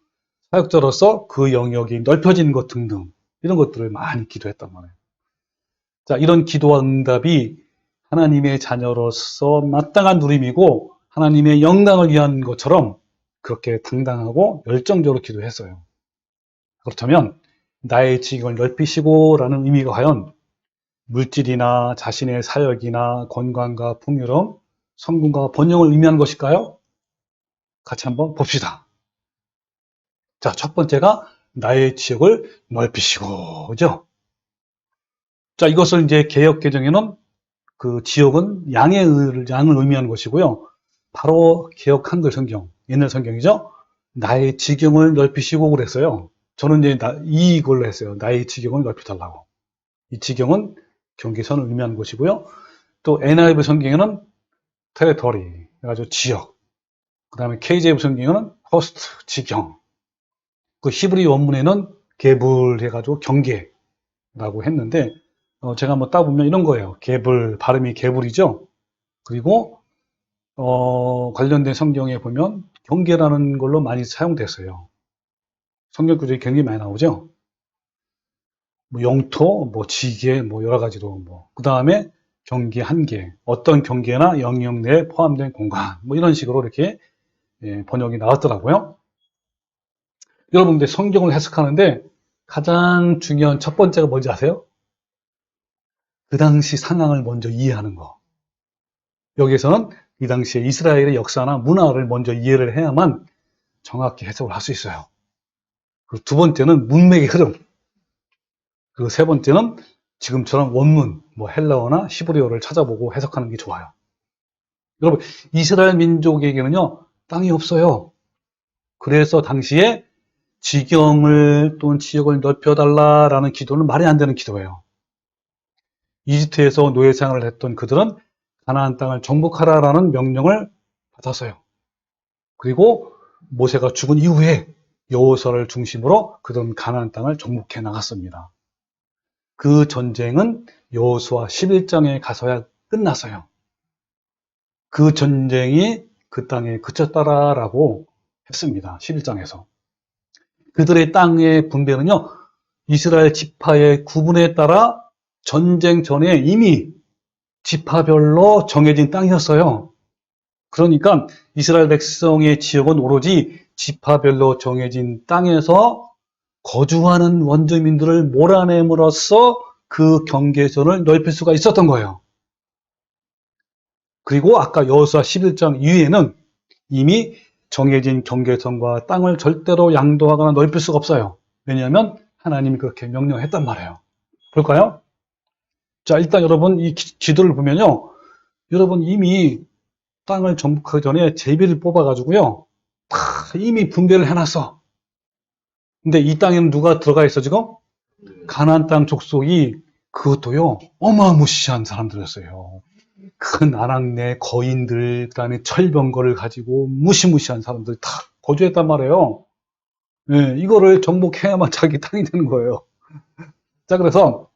사역자로서 그 영역이 넓혀지는 것 등등 이런 것들을 많이 기도했단 말이에요. 자, 이런 기도와 응답이 하나님의 자녀로서 마땅한 누림이고 하나님의 영광을 위한 것처럼 그렇게 당당하고 열정적으로 기도했어요. 그렇다면 나의 지경을 넓히시고 라는 의미가 과연 물질이나 자신의 사역이나 건강과 풍요로움, 성공과 번영을 의미하는 것일까요? 같이 한번 봅시다. 자, 첫 번째가 나의 지역을 넓히시고, 그죠? 자, 이것을 이제 개역 개정에는 그 지역은 양을 의미하는 것이고요. 바로 개역 한글 성경, 옛날 성경이죠. 나의 지경을 넓히시고 그랬어요. 저는 이제 이걸로 했어요. 나의 지경을 넓혀달라고. 이 지경은 경계선을 의미하는 것이고요. 또 NIV 성경에는 테리토리, 그래가지고 지역. 그 다음에 KJV 성경에는 호스트, 지경. 그 히브리 원문에는 게불 해가지고 경계라고 했는데, 제가 한번 따보면 이런 거예요. 게불, 발음이 게불이죠. 그리고, 관련된 성경에 보면 경계라는 걸로 많이 사용됐어요. 성경 구절에 굉장히 많이 나오죠. 뭐 영토, 뭐 지계, 뭐 여러 가지로 그 다음에 경계, 한계, 어떤 경계나 영역 내에 포함된 공간, 뭐 이런 식으로 이렇게 번역이 나왔더라고요. 여러분들 성경을 해석하는데 가장 중요한 첫 번째가 뭔지 아세요? 그 당시 상황을 먼저 이해하는 거. 여기에서는 이 당시에 이스라엘의 역사나 문화를 먼저 이해를 해야만 정확히 해석을 할 수 있어요. 그리고 두 번째는 문맥의 흐름. 그리고 세 번째는 지금처럼 원문, 뭐 헬라어나 히브리어를 찾아보고 해석하는 게 좋아요. 여러분, 이스라엘 민족에게는요, 땅이 없어요. 그래서 당시에 지경을 또는 지역을 넓혀달라라는 기도는 말이 안 되는 기도예요. 이집트에서 노예 생활을 했던 그들은 가나안 땅을 정복하라라는 명령을 받았어요. 그리고 모세가 죽은 이후에 여호수아를 중심으로 그들은 가나안 땅을 정복해 나갔습니다. 그 전쟁은 여호수아 11장에 가서야 끝났어요. 그 전쟁이 그 땅에 그쳤다라고 했습니다. 11장에서. 그들의 땅의 분배는요, 이스라엘 지파의 구분에 따라 전쟁 전에 이미 지파별로 정해진 땅이었어요. 그러니까 이스라엘 백성의 지역은 오로지 지파별로 정해진 땅에서 거주하는 원주민들을 몰아냄으로써 그 경계선을 넓힐 수가 있었던 거예요. 그리고 아까 여호수아 11장 이후에는 이미 정해진 경계선과 땅을 절대로 양도하거나 넓힐 수가 없어요. 왜냐하면 하나님이 그렇게 명령했단 말이에요. 볼까요? 자, 일단 여러분 이 지도를 보면요. 여러분 이미 땅을 정복하기 전에 제비를 뽑아가지고요. 다 이미 분배를 해놨어. 근데 이 땅에는 누가 들어가 있어 지금? 가나안 땅 족속이 그것도요. 어마무시한 사람들이었어요. 큰 아낙네 거인들, 그다음에 철병거를 가지고 무시무시한 사람들 다 거주했단 말이에요. 네, 이거를 정복해야만 자기 땅이 되는 거예요. 자, 그래서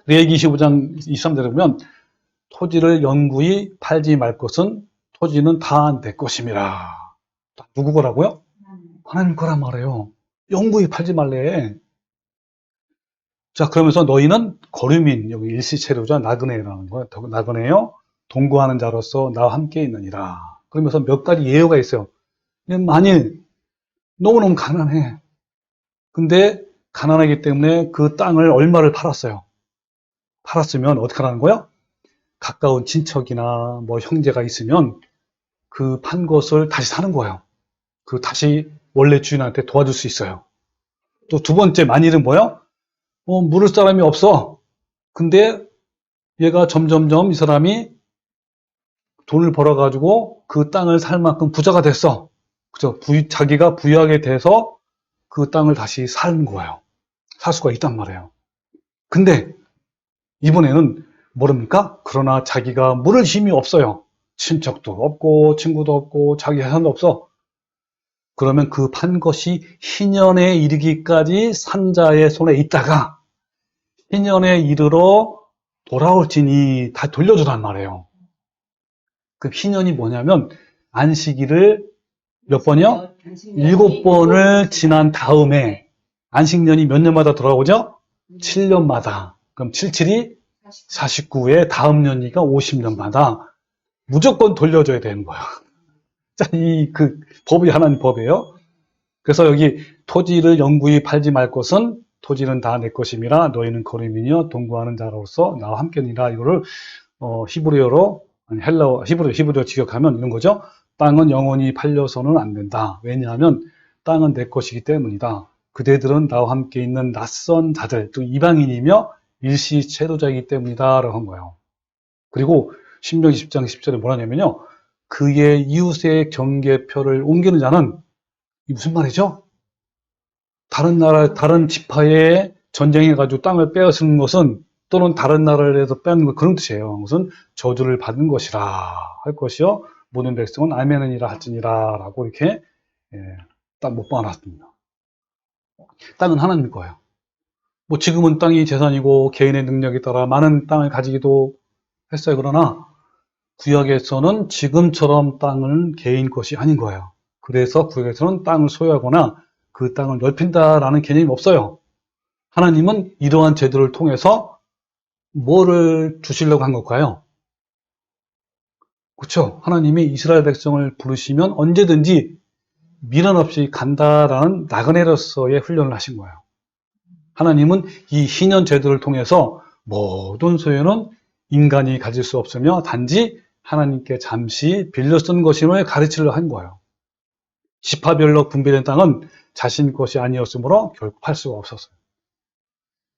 레위기 25장 23절에 보면 토지를 영구히 팔지 말 것은 토지는 다 내 것임이라. 누구 거라고요? 하나님 거란 말이에요. 영구히 팔지 말래. 자, 그러면서 너희는 거류민, 여기 일시체류자 나그네라는 거야. 나그네요. 동거하는 자로서 나와 함께 있느니라. 그러면서 몇 가지 예외가 있어요. 만일 너무너무 가난해. 근데 가난하기 때문에 그 땅을 얼마를 팔았어요. 팔았으면 어떻게 하라는 거야? 가까운 친척이나 뭐 형제가 있으면 그 판 것을 다시 사는 거예요. 그 다시 원래 주인한테 도와줄 수 있어요. 또 두 번째 만일은 뭐예요? 물을 사람이 없어. 근데 얘가 점점점 이 사람이 돈을 벌어가지고 그 땅을 살 만큼 부자가 됐어. 그죠? 자기가 부유하게 돼서 그 땅을 다시 사는 거예요. 살 수가 있단 말이에요. 근데 이번에는 모릅니까? 그러나 자기가 물을 힘이 없어요. 친척도 없고 친구도 없고 자기 재산도 없어. 그러면 그 판 것이 희년에 이르기까지 산자의 손에 있다가 희년에 이르러 돌아올지니 다 돌려주란 말이에요. 그 희년이 뭐냐면 안식일을 몇 번이요? 7번을 지난 다음에 안식년이 몇 년마다 돌아오죠? 7년마다. 그럼 77이 49에 다음 년이니까 50년마다 무조건 돌려줘야 되는 거야. 자, 그 법이 하나님 법이에요. 그래서 여기 토지를 영구히 팔지 말 것은 토지는 다 내 것임이라 너희는 거류민이여 동거하는 자로서 나와 함께니라. 이거를 히브리어로 히브리어 직역하면 이런 거죠. 땅은 영원히 팔려서는 안 된다. 왜냐하면 땅은 내 것이기 때문이다. 그대들은 나와 함께 있는 낯선 자들, 또 이방인이며 일시체류자이기 때문이다 라고 한 거예요. 그리고 신명기 10장 10절에 뭐라냐면요. 그의 이웃의 경계표를 옮기는 자는, 이 무슨 말이죠? 다른 나라, 다른 지파에 전쟁해가지고 땅을 빼앗는 것은, 또는 다른 나라에서 빼앗는 것, 그런 뜻이에요. 무슨 저주를 받는 것이라 할 것이요. 모든 백성은 아멘이라 할지니라 라고 이렇게, 딱 못 박아놨습니다. 땅은 하나님 거예요. 뭐 지금은 땅이 재산이고 개인의 능력에 따라 많은 땅을 가지기도 했어요. 그러나 구약에서는 지금처럼 땅은 개인 것이 아닌 거예요. 그래서 구약에서는 땅을 소유하거나 그 땅을 넓힌다라는 개념이 없어요. 하나님은 이러한 제도를 통해서 뭐를 주시려고 한 걸까요? 그렇죠. 하나님이 이스라엘 백성을 부르시면 언제든지 미련 없이 간다라는 나그네로서의 훈련을 하신 거예요. 하나님은 이 희년 제도를 통해서 모든 소유는 인간이 가질 수 없으며 단지 하나님께 잠시 빌려 쓴 것임을 가르치려 한 거예요. 지파별로 분배된 땅은 자신 것이 아니었으므로 결코 팔 수가 없었어요.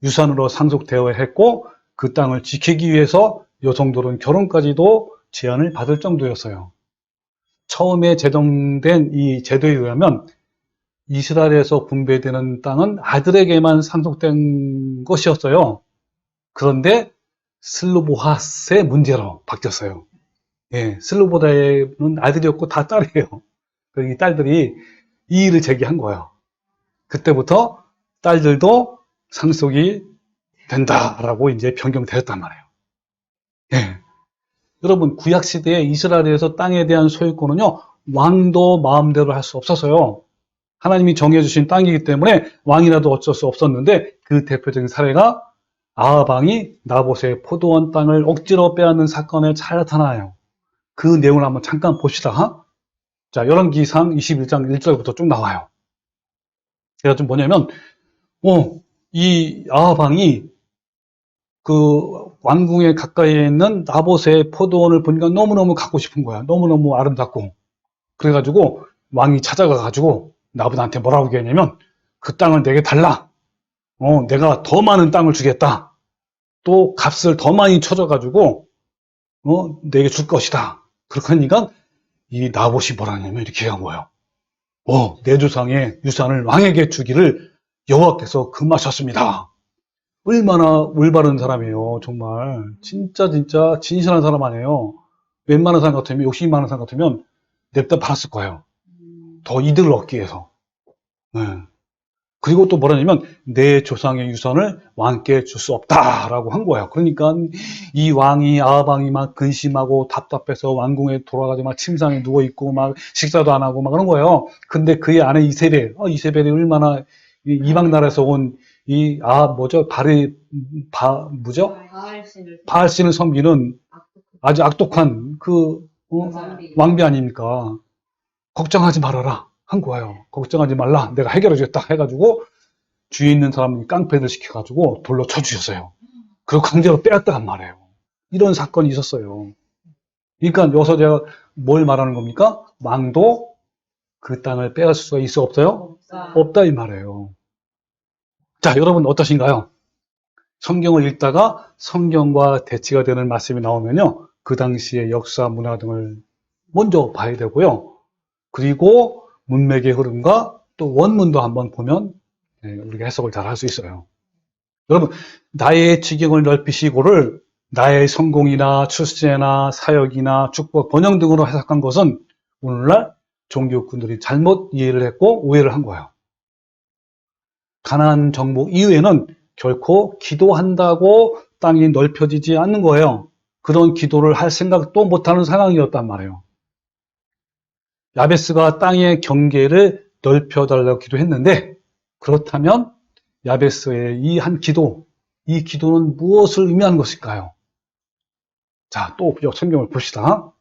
유산으로 상속되어야 했고 그 땅을 지키기 위해서 여성들은 결혼까지도 제한을 받을 정도였어요. 처음에 제정된 이 제도에 의하면 이스라엘에서 분배되는 땅은 아들에게만 상속된 것이었어요. 그런데 슬로보핫의 문제로 바뀌었어요. 예, 슬로보다는 아들이었고 다 딸이에요. 이 딸들이 이의를 제기한 거예요. 그때부터 딸들도 상속이 된다라고 이제 변경되었단 말이에요. 예. 여러분, 구약시대에 이스라엘에서 땅에 대한 소유권은요, 왕도 마음대로 할 수 없었어요. 하나님이 정해주신 땅이기 때문에 왕이라도 어쩔 수 없었는데 그 대표적인 사례가 아합 왕이 나봇의 포도원 땅을 억지로 빼앗는 사건에 잘 나타나요. 그 내용을 한번 잠깐 봅시다. 자, 열왕기상 21장 1절부터 쭉 나와요. 제가 좀 뭐냐면, 이 아합 왕이 그 왕궁에 가까이에 있는 나봇의 포도원을 보니까 너무너무 갖고 싶은 거야. 너무너무 아름답고. 그래가지고 왕이 찾아가가지고 나봇한테 뭐라고 얘기했냐면, 그 땅을 내게 달라. 내가 더 많은 땅을 주겠다. 또 값을 더 많이 쳐줘가지고 내게 줄 것이다. 그렇게 하니까 이 나봇이 뭐라 하냐면 이렇게 한 거예요. 내 조상의 유산을 왕에게 주기를 여호와께서 금하셨습니다. 얼마나 올바른 사람이에요. 정말 진짜 진실한 사람 아니에요. 웬만한 사람 같으면, 욕심이 많은 사람 같으면 냅다 팔았을 거예요. 더 이득을 얻기 위해서. 네. 그리고 또 뭐라냐면 내 조상의 유산을 왕께 줄 수 없다라고 한 거예요. 그러니까 이 왕이, 아합 왕이 막 근심하고 답답해서 왕궁에 돌아가서 막 침상에 누워 있고 막 식사도 안 하고 막 그런 거예요. 근데 그의 아내 이세벨이 얼마나 이방 나라에서 온 이 뭐죠? 바알신을 섬기는 아주 악독한 그 왕비 아닙니까? 걱정하지 말아라 한 거예요. 걱정하지 말라, 내가 해결해 주겠다 해가지고 주위에 있는 사람 깡패들 시켜가지고 돌로 쳐주셨어요. 그리고 강제로 빼앗다간 말이에요. 이런 사건이 있었어요. 그러니까 여기서 제가 뭘 말하는 겁니까? 왕도 그 땅을 빼앗을 수가 있어 없어요? 없다 이 말이에요. 자, 여러분 어떠신가요? 성경을 읽다가 성경과 대치가 되는 말씀이 나오면요, 그 당시의 역사, 문화 등을 먼저 봐야 되고요. 그리고 문맥의 흐름과 또 원문도 한번 보면 우리가 해석을 잘 할 수 있어요. 여러분, 나의 지경을 넓히시고를 나의 성공이나 출세나 사역이나 축복, 번영 등으로 해석한 것은 오늘날 종교꾼들이 잘못 이해를 했고 오해를 한 거예요. 가나안 정복 이후에는 결코 기도한다고 땅이 넓혀지지 않는 거예요. 그런 기도를 할 생각도 못하는 상황이었단 말이에요. 야베스가 땅의 경계를 넓혀달라고 기도했는데, 그렇다면 야베스의 이 한 기도, 이 기도는 무엇을 의미하는 것일까요? 자, 또 성경을 봅시다.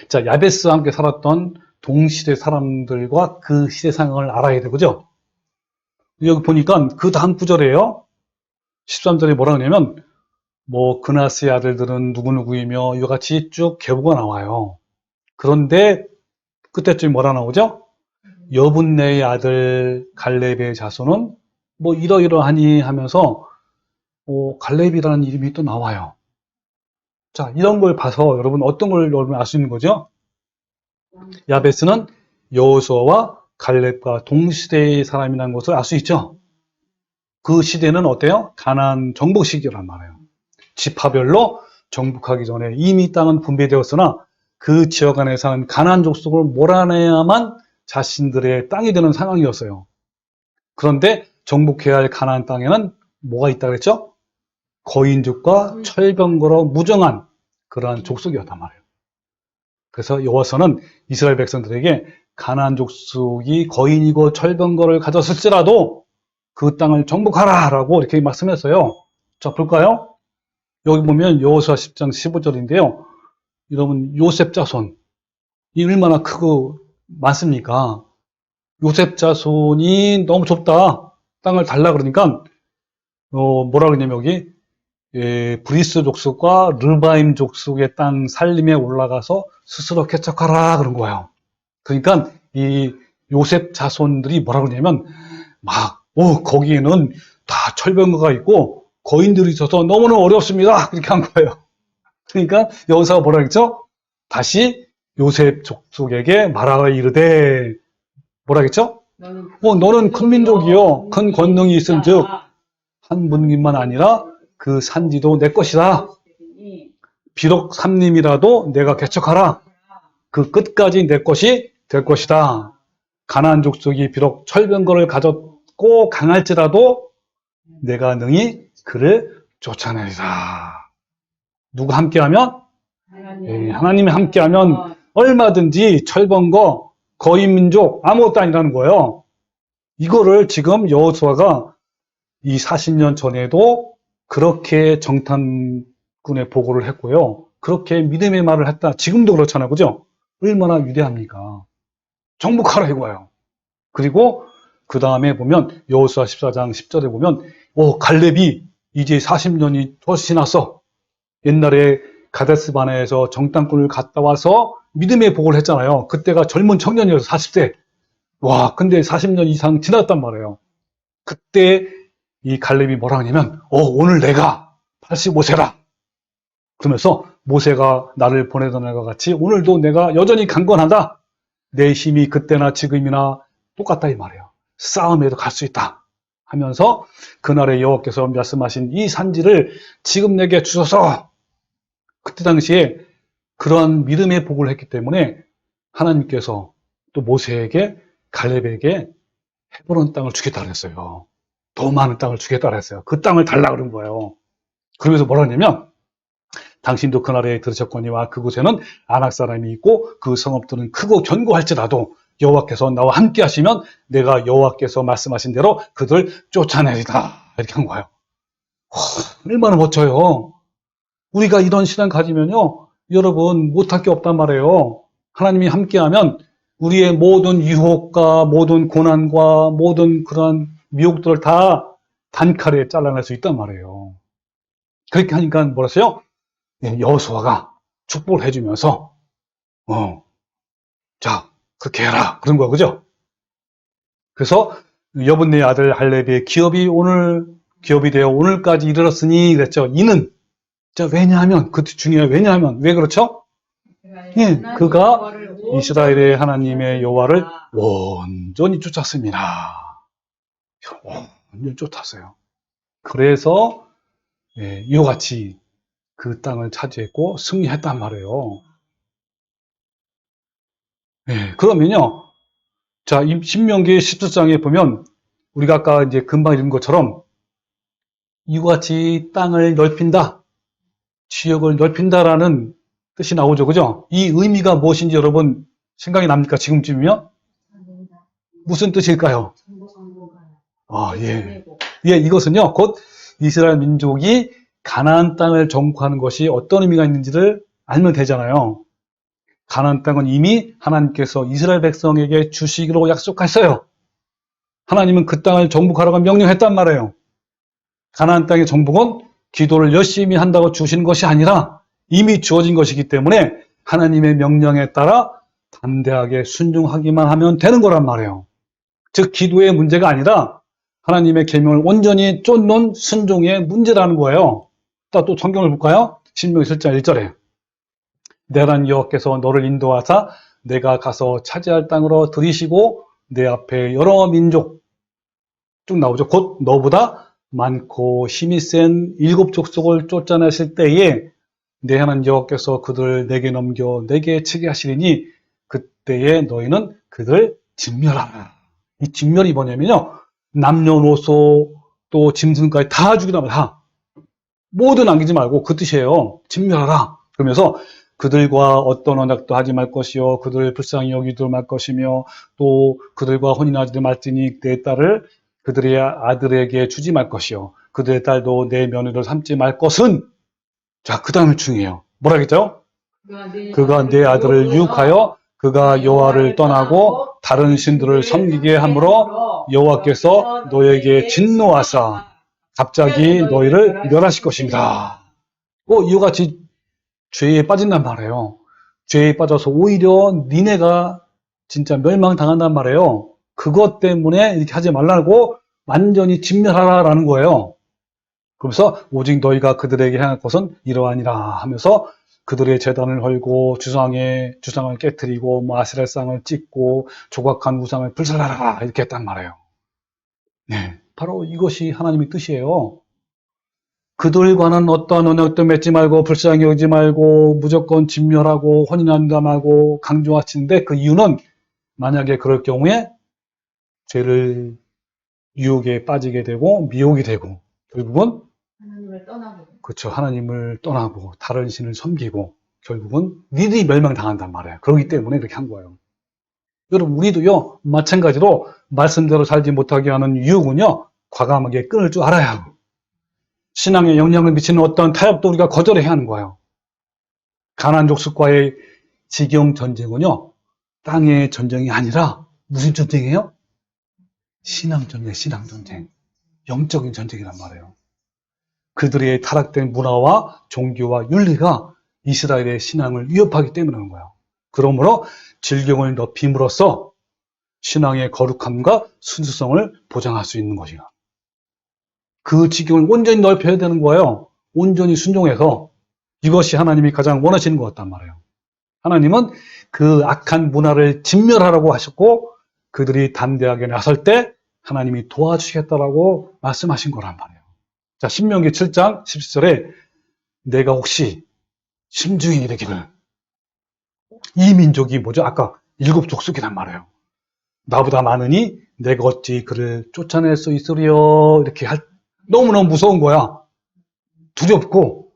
자, 야베스와 함께 살았던 동시대 사람들과 그 시대 상황을 알아야 되고죠. 여기 보니까 그 다음 구절이에요. 13절에 뭐라 그러냐면, 그나스의 아들들은 누구누구이며 이와 같이 쭉 계보가 나와요. 그런데 그때쯤 뭐라 나오죠? 여분네의 아들 갈렙의 자손은 이러이러하니 하면서 갈렙이라는 이름이 또 나와요. 자, 이런 걸 봐서 여러분 어떤 걸 여러분 알 수 있는 거죠? 야베스는 여호수아와 갈렙과 동시대의 사람이라는 것을 알 수 있죠. 그 시대는 어때요? 가나안 정복 시기란 말이에요. 지파별로 정복하기 전에 이미 땅은 분배되었으나 그 지역 안에 사는 가나안 족속을 몰아내야만 자신들의 땅이 되는 상황이었어요. 그런데 정복해야 할 가나안 땅에는 뭐가 있다고 그랬죠? 거인족과 철병거로 무정한 그러한 족속이었단 말이에요. 그래서 여호와서는 이스라엘 백성들에게 가나안 족속이 거인이고 철병거를 가졌을지라도 그 땅을 정복하라라고 이렇게 말씀했어요. 자, 볼까요? 여기 보면 여호수아 10장 15절인데요. 여러분, 요셉 자손이 얼마나 크고 많습니까? 요셉 자손이 너무 좁다. 땅을 달라 그러니까 뭐라 그러냐면 여기 브리스 족속과 르바임 족속의 땅 살림에 올라가서 스스로 개척하라 그런 거예요. 그러니까 이 요셉 자손들이 뭐라 그러냐면 거기에는 다 철병거가 있고 거인들이 있어서 너무나 어렵습니다. 그렇게 한 거예요. 그러니까 여호수아가 뭐라 그랬죠? 다시 요셉 족속에게 말하여 이르되 뭐라 그랬죠? 너는 큰 민족이요 큰 권능이 있은즉 한 분뿐만 아니라 그 산지도 내 것이다. 비록 삼림이라도 내가 개척하라. 그 끝까지 내 것이 될 것이다. 가나안 족속이 비록 철병거를 가졌고 강할지라도 내가 능히 그를 쫓아내리라. 누가 함께하면? 하나님이 함께하면 얼마든지 철병거, 거인민족 아무것도 아니라는 거예요. 이거를 지금 여호수아가 이 40년 전에도 그렇게 정탐꾼에 보고를 했고요. 그렇게 믿음의 말을 했다. 지금도 그렇잖아요. 그죠? 얼마나 위대합니까? 정복하라 이거예요. 그리고 그 다음에 보면 여호수아 14장 10절에 보면 갈렙이 이제 40년이 더 지났어. 옛날에 가데스 바네에서 정탐꾼을 갔다 와서 믿음의 보고를 했잖아요. 그때가 젊은 청년이어서 40대. 근데 40년 이상 지났단 말이에요. 그때 이 갈렙이 뭐라 하냐면 오늘 내가 85세라. 그러면서 모세가 나를 보내던 날과 같이 오늘도 내가 여전히 강건하다. 내 힘이 그때나 지금이나 똑같다 이 말이에요. 싸움에도 갈 수 있다 하면서 그날에 여호와께서 말씀하신 이 산지를 지금 내게 주소서. 그때 당시에 그러한 믿음의 보고를 했기 때문에 하나님께서 또 모세에게 갈렙에게 헤브론 땅을 주겠다 그랬어요. 더 많은 땅을 주겠다 그랬어요. 그 땅을 달라 그런 거예요. 그러면서 뭐라 하냐면 당신도 그날에 들으셨거니와 그곳에는 아낙 사람이 있고 그 성읍들은 크고 견고할지라도 여호와께서 나와 함께 하시면 내가 여호와께서 말씀하신 대로 그들 쫓아내리다. 이렇게 한 거예요. 얼마나 멋져요. 우리가 이런 신앙 가지면요, 여러분 못할 게 없단 말이에요. 하나님이 함께하면 우리의 모든 유혹과 모든 고난과 모든 그런 미혹들을 다 단칼에 잘라낼 수 있단 말이에요. 그렇게 하니까 뭐랬어요? 여호수아가 축복을 해주면서 자 그렇게 해라 그런 거 그죠? 그래서 여분네 아들 할렙의 기업이 되어 오늘까지 이르렀으니 그랬죠. 이는 왜냐하면 그것도 중요해요. 왜냐하면 왜 그렇죠? 그가 이스라엘의 하나님의 여호와를 온전히 쫓았습니다. 완전히 쫓았어요. 그래서 이와 같이 그 땅을 차지했고 승리했단 말이에요. 그러면요. 자, 신명기 14장에 보면 우리가 아까 이제 금방 읽은 것처럼 이와 같이 땅을 넓힌다, 지역을 넓힌다라는 뜻이 나오죠. 그죠? 이 의미가 무엇인지 여러분 생각이 납니까? 지금쯤이면? 무슨 뜻일까요? 이것은요, 곧 이스라엘 민족이 가나안 땅을 정복하는 것이 어떤 의미가 있는지를 알면 되잖아요. 가나안 땅은 이미 하나님께서 이스라엘 백성에게 주시기로 약속했어요. 하나님은 그 땅을 정복하라고 명령했단 말이에요. 가나안 땅의 정복은 기도를 열심히 한다고 주시는 것이 아니라 이미 주어진 것이기 때문에 하나님의 명령에 따라 담대하게 순종하기만 하면 되는 거란 말이에요. 즉 기도의 문제가 아니라 하나님의 계명을 온전히 쫓는 순종의 문제라는 거예요. 또 성경을 볼까요? 신명기 7장 1절에 내란 여호와께서 너를 인도하사 내가 가서 차지할 땅으로 들이시고 내 앞에 여러 민족 쭉 나오죠. 곧 너보다 많고 힘이 센 일곱 족속을 쫓아내실 때에 내 하나님 여호와께서 그들을 내게 넘겨 내게 치게 하시리니 그때에 너희는 그들 진멸하라. 이 진멸이 뭐냐면요. 남녀노소 또 짐승까지 다 죽이라 다. 모두 남기지 말고 그 뜻이에요. 진멸하라. 그러면서 그들과 어떤 언약도 하지 말 것이요. 그들을 불쌍히 여기도 말 것이며 또 그들과 혼인하지도 말지니 내 딸을 그들의 아들에게 주지 말 것이요. 그들의 딸도 내 며느리를 삼지 말 것은 자, 그 다음에 중요해요. 뭐라 그랬죠? 그가 내 아들을 유혹하여 그가 여호와를 떠나고 다른 신들을 섬기게 함으로 여호와께서 너에게 진노하사 갑자기 너희를 멸하실 것입니다. 이와 같이 죄에 빠진단 말이에요. 죄에 빠져서 오히려 니네가 진짜 멸망당한단 말이에요. 그것 때문에 이렇게 하지 말라고 완전히 진멸하라라는 거예요. 그래서 오직 너희가 그들에게 행할 것은 이러하니라 하면서 그들의 제단을 헐고 주상을 깨뜨리고 뭐 아스랄상을 찍고 조각한 우상을 불살라라 이렇게 했단 말이에요. 네, 바로 이것이 하나님의 뜻이에요. 그들과는 어떠한 언약도 맺지 말고 불쌍히 여기지 말고 무조건 진멸하고 혼인한담하고 강조하시는데 그 이유는 만약에 그럴 경우에 죄를 유혹에 빠지게 되고 미혹이 되고 결국은 하나님을 떠나고 그렇죠. 하나님을 떠나고 다른 신을 섬기고 결국은 니들이 멸망당한단 말이에요. 그렇기 때문에 그렇게 한 거예요. 여러분 우리도요 마찬가지로 말씀대로 살지 못하게 하는 유혹은요 과감하게 끊을 줄 알아야 하고 신앙에 영향을 미치는 어떤 타협도 우리가 거절해야 하는 거예요. 가나안 족속과의 지경 전쟁은요 땅의 전쟁이 아니라 무슨 전쟁이에요? 신앙 전쟁, 영적인 전쟁이란 말이에요. 그들의 타락된 문화와 종교와 윤리가 이스라엘의 신앙을 위협하기 때문에 그런 거예요. 그러므로 질경을 넓힘으로써 신앙의 거룩함과 순수성을 보장할 수 있는 것이야. 그 지경을 온전히 넓혀야 되는 거예요. 온전히 순종해서 이것이 하나님이 가장 원하시는 것 같단 말이에요. 하나님은 그 악한 문화를 진멸하라고 하셨고 그들이 담대하게 나설 때 하나님이 도와주시겠다라고 말씀하신 거란 말이에요. 자, 신명기 7장 17절에 내가 혹시 심중에 이르기를 이 민족이 뭐죠? 아까 일곱 족속이란 말이에요. 나보다 많으니 내가 어찌 그를 쫓아낼 수 있으리요? 이렇게 너무너무 무서운 거야. 두렵고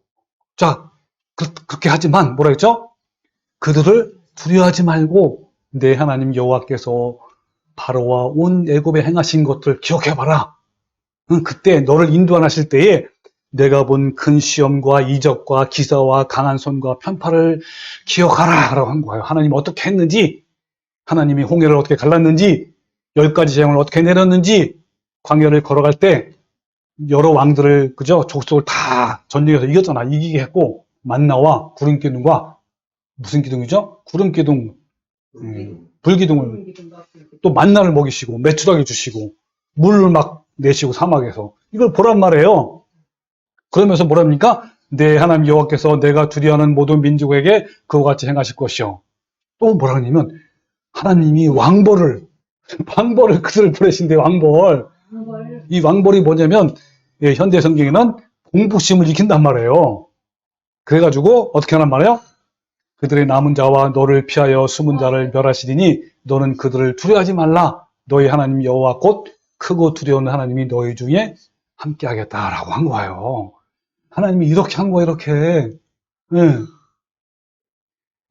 자, 그렇게 하지만 뭐라 했죠? 그들을 두려워하지 말고 내 하나님 여호와께서 바로와 온 애굽에 행하신 것들 기억해봐라. 그때 너를 인도하실 때에 내가 본 큰 시험과 이적과 기사와 강한 손과 편파를 기억하라 라고 한 거예요. 하나님이 어떻게 했는지, 하나님이 홍해를 어떻게 갈랐는지, 10가지 재앙을 어떻게 내렸는지, 광야를 걸어갈 때 여러 왕들을 그죠? 족속을 다 전쟁에서 이겼잖아. 이기게 했고 만나와 구름기둥과 무슨 기둥이죠? 구름기둥, 불기둥을 또 만나를 먹이시고 메추라기 주시고 물을 막 내시고 사막에서 이걸 보란 말이에요. 그러면서 뭐랍니까? 내 하나님 여호와께서 내가 두려워하는 모든 민족에게 그와 같이 행하실 것이요. 또 뭐라 하냐면 하나님이 왕벌을 그들을 보내신대. 왕벌. 이 왕벌이 뭐냐면 현대 성경에는 공포심을 일으킨단 말이에요. 그래가지고 어떻게 하란 말이에요? 그들의 남은 자와 너를 피하여 숨은 자를 멸하시리니 너는 그들을 두려워하지 말라. 너희 하나님 여호와 곧 크고 두려운 하나님이 너희 중에 함께 하겠다라고 한 거예요. 하나님이 이렇게 한 거예요. 이렇게. 네.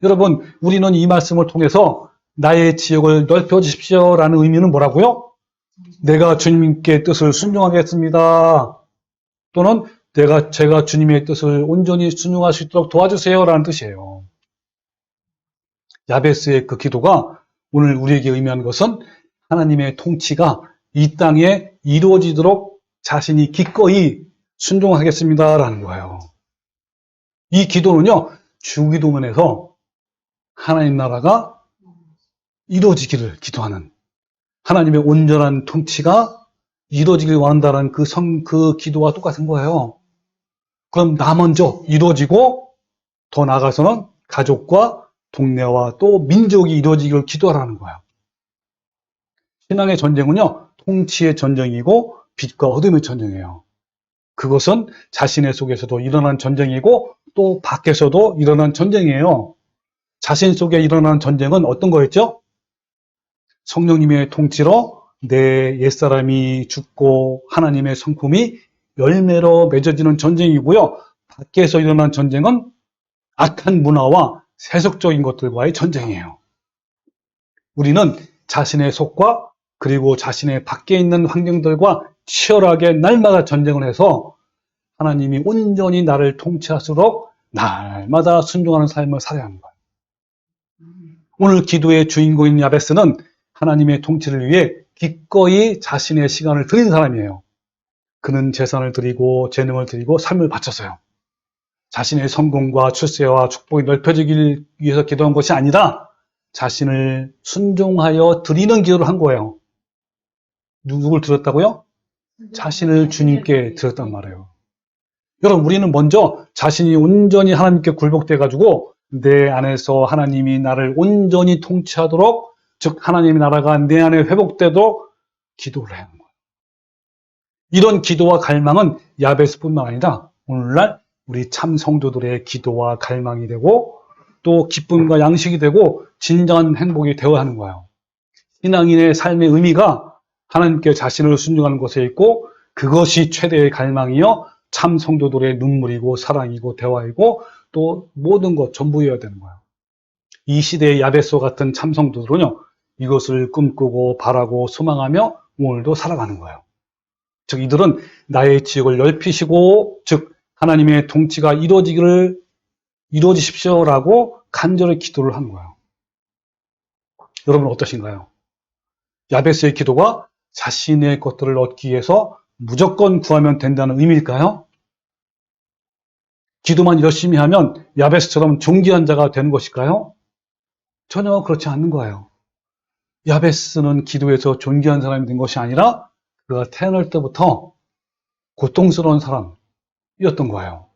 여러분 우리는 이 말씀을 통해서 나의 지역을 넓혀 주십시오 라는 의미는 뭐라고요? 내가 주님께 뜻을 순종하겠습니다. 또는 제가 주님의 뜻을 온전히 순종할 수 있도록 도와주세요 라는 뜻이에요. 야베스의 그 기도가 오늘 우리에게 의미하는 것은 하나님의 통치가 이 땅에 이루어지도록 자신이 기꺼이 순종하겠습니다라는 거예요. 이 기도는요, 주기도문에서 하나님 나라가 이루어지기를 기도하는 하나님의 온전한 통치가 이루어지길 원한다는 그 기도와 똑같은 거예요. 그럼 나 먼저 이루어지고 더 나아가서는 가족과 동네와 또 민족이 이루어지기를 기도하라는 거예요. 신앙의 전쟁은요, 통치의 전쟁이고 빛과 어둠의 전쟁이에요. 그것은 자신의 속에서도 일어난 전쟁이고 또 밖에서도 일어난 전쟁이에요. 자신 속에 일어난 전쟁은 어떤 거였죠? 성령님의 통치로 내 옛사람이 죽고 하나님의 성품이 열매로 맺어지는 전쟁이고요. 밖에서 일어난 전쟁은 악한 문화와 세속적인 것들과의 전쟁이에요. 우리는 자신의 속과 그리고 자신의 밖에 있는 환경들과 치열하게 날마다 전쟁을 해서 하나님이 온전히 나를 통치할수록 날마다 순종하는 삶을 살아야 하는 거예요. 오늘 기도의 주인공인 야베스는 하나님의 통치를 위해 기꺼이 자신의 시간을 드린 사람이에요. 그는 재산을 드리고 재능을 드리고 삶을 바쳤어요. 자신의 성공과 출세와 축복이 넓혀지길 위해서 기도한 것이 아니라 자신을 순종하여 드리는 기도를 한 거예요. 누굴 드렸다고요? 자신을 주님께 드렸단 말이에요. 여러분, 우리는 먼저 자신이 온전히 하나님께 굴복돼 가지고 내 안에서 하나님이 나를 온전히 통치하도록, 즉 하나님의 나라가 내 안에 회복되도록 기도를 해야 하는 거예요. 이런 기도와 갈망은 야베스뿐만 아니라 오늘날 우리 참 성도들의 기도와 갈망이 되고 또 기쁨과 양식이 되고 진정한 행복이 되어야 하는 거예요. 신앙인의 삶의 의미가 하나님께 자신을 순종하는 것에 있고 그것이 최대의 갈망이요 참 성도들의 눈물이고 사랑이고 대화이고 또 모든 것 전부여야 되는 거예요. 이 시대의 야베스와 같은 참 성도들은요 이것을 꿈꾸고 바라고 소망하며 오늘도 살아가는 거예요. 즉 이들은 나의 지역을 넓히시고 즉 하나님의 통치가 이루어지십시오라고 간절히 기도를 하는 거예요. 여러분 어떠신가요? 야베스의 기도가 자신의 것들을 얻기 위해서 무조건 구하면 된다는 의미일까요? 기도만 열심히 하면 야베스처럼 존귀한 자가 되는 것일까요? 전혀 그렇지 않는 거예요. 야베스는 기도에서 존귀한 사람이 된 것이 아니라 그가 태어날 때부터 고통스러운 사람이었던 거예요.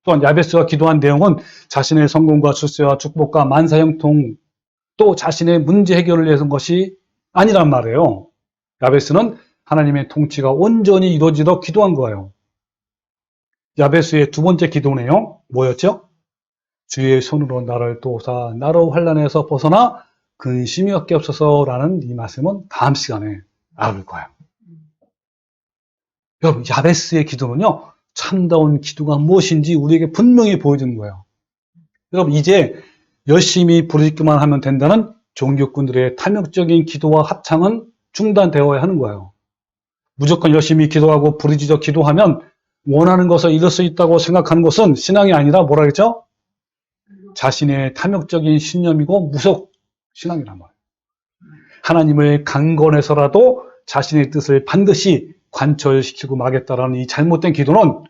또한 야베스가 기도한 내용은 자신의 성공과 출세와 축복과 만사형통 또 자신의 문제 해결을 위해서 것이 아니란 말이에요. 야베스는 하나님의 통치가 온전히 이루어지도록 기도한 거예요. 야베스의 두 번째 기도 내용 뭐였죠? 주의 손으로 나를 도우사 나로 환난에서 벗어나 근심이 없게 없어서라는 이 말씀은 다음 시간에 알아볼 거예요. 여러분 야베스의 기도는요 참다운 기도가 무엇인지 우리에게 분명히 보여주는 거예요. 여러분 이제 열심히 부르짖기만 하면 된다는 종교꾼들의 탐욕적인 기도와 합창은 중단되어야 하는 거예요. 무조건 열심히 기도하고 부르짖어 기도하면 원하는 것을 이룰 수 있다고 생각하는 것은 신앙이 아니라 뭐라 그랬죠? 자신의 탐욕적인 신념이고 무속 신앙이란 말이에요. 하나님을 강권해서라도 자신의 뜻을 반드시 관철시키고 마겠다라는 이 잘못된 기도는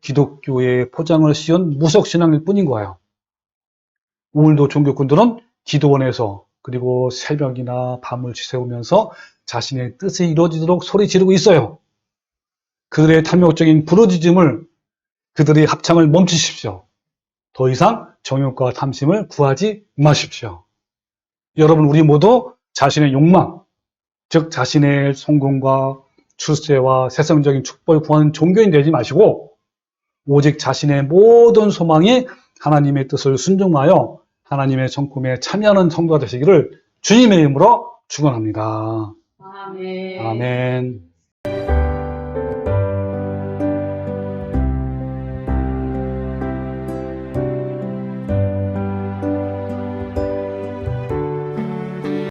기독교의 포장을 씌운 무속 신앙일 뿐인 거예요. 오늘도 종교꾼들은 기도원에서 그리고 새벽이나 밤을 지새우면서 자신의 뜻이 이루어지도록 소리 지르고 있어요. 그들의 탐욕적인 부르짖음을 그들의 합창을 멈추십시오. 더 이상 정욕과 탐심을 구하지 마십시오. 여러분 우리 모두 자신의 욕망, 즉 자신의 성공과 출세와 세상적인 축복을 구하는 종교인 되지 마시고 오직 자신의 모든 소망이 하나님의 뜻을 순종하여 하나님의 성품에 참여하는 성도가 되시기를 주님의 이름으로 축원합니다. 아멘. 아멘.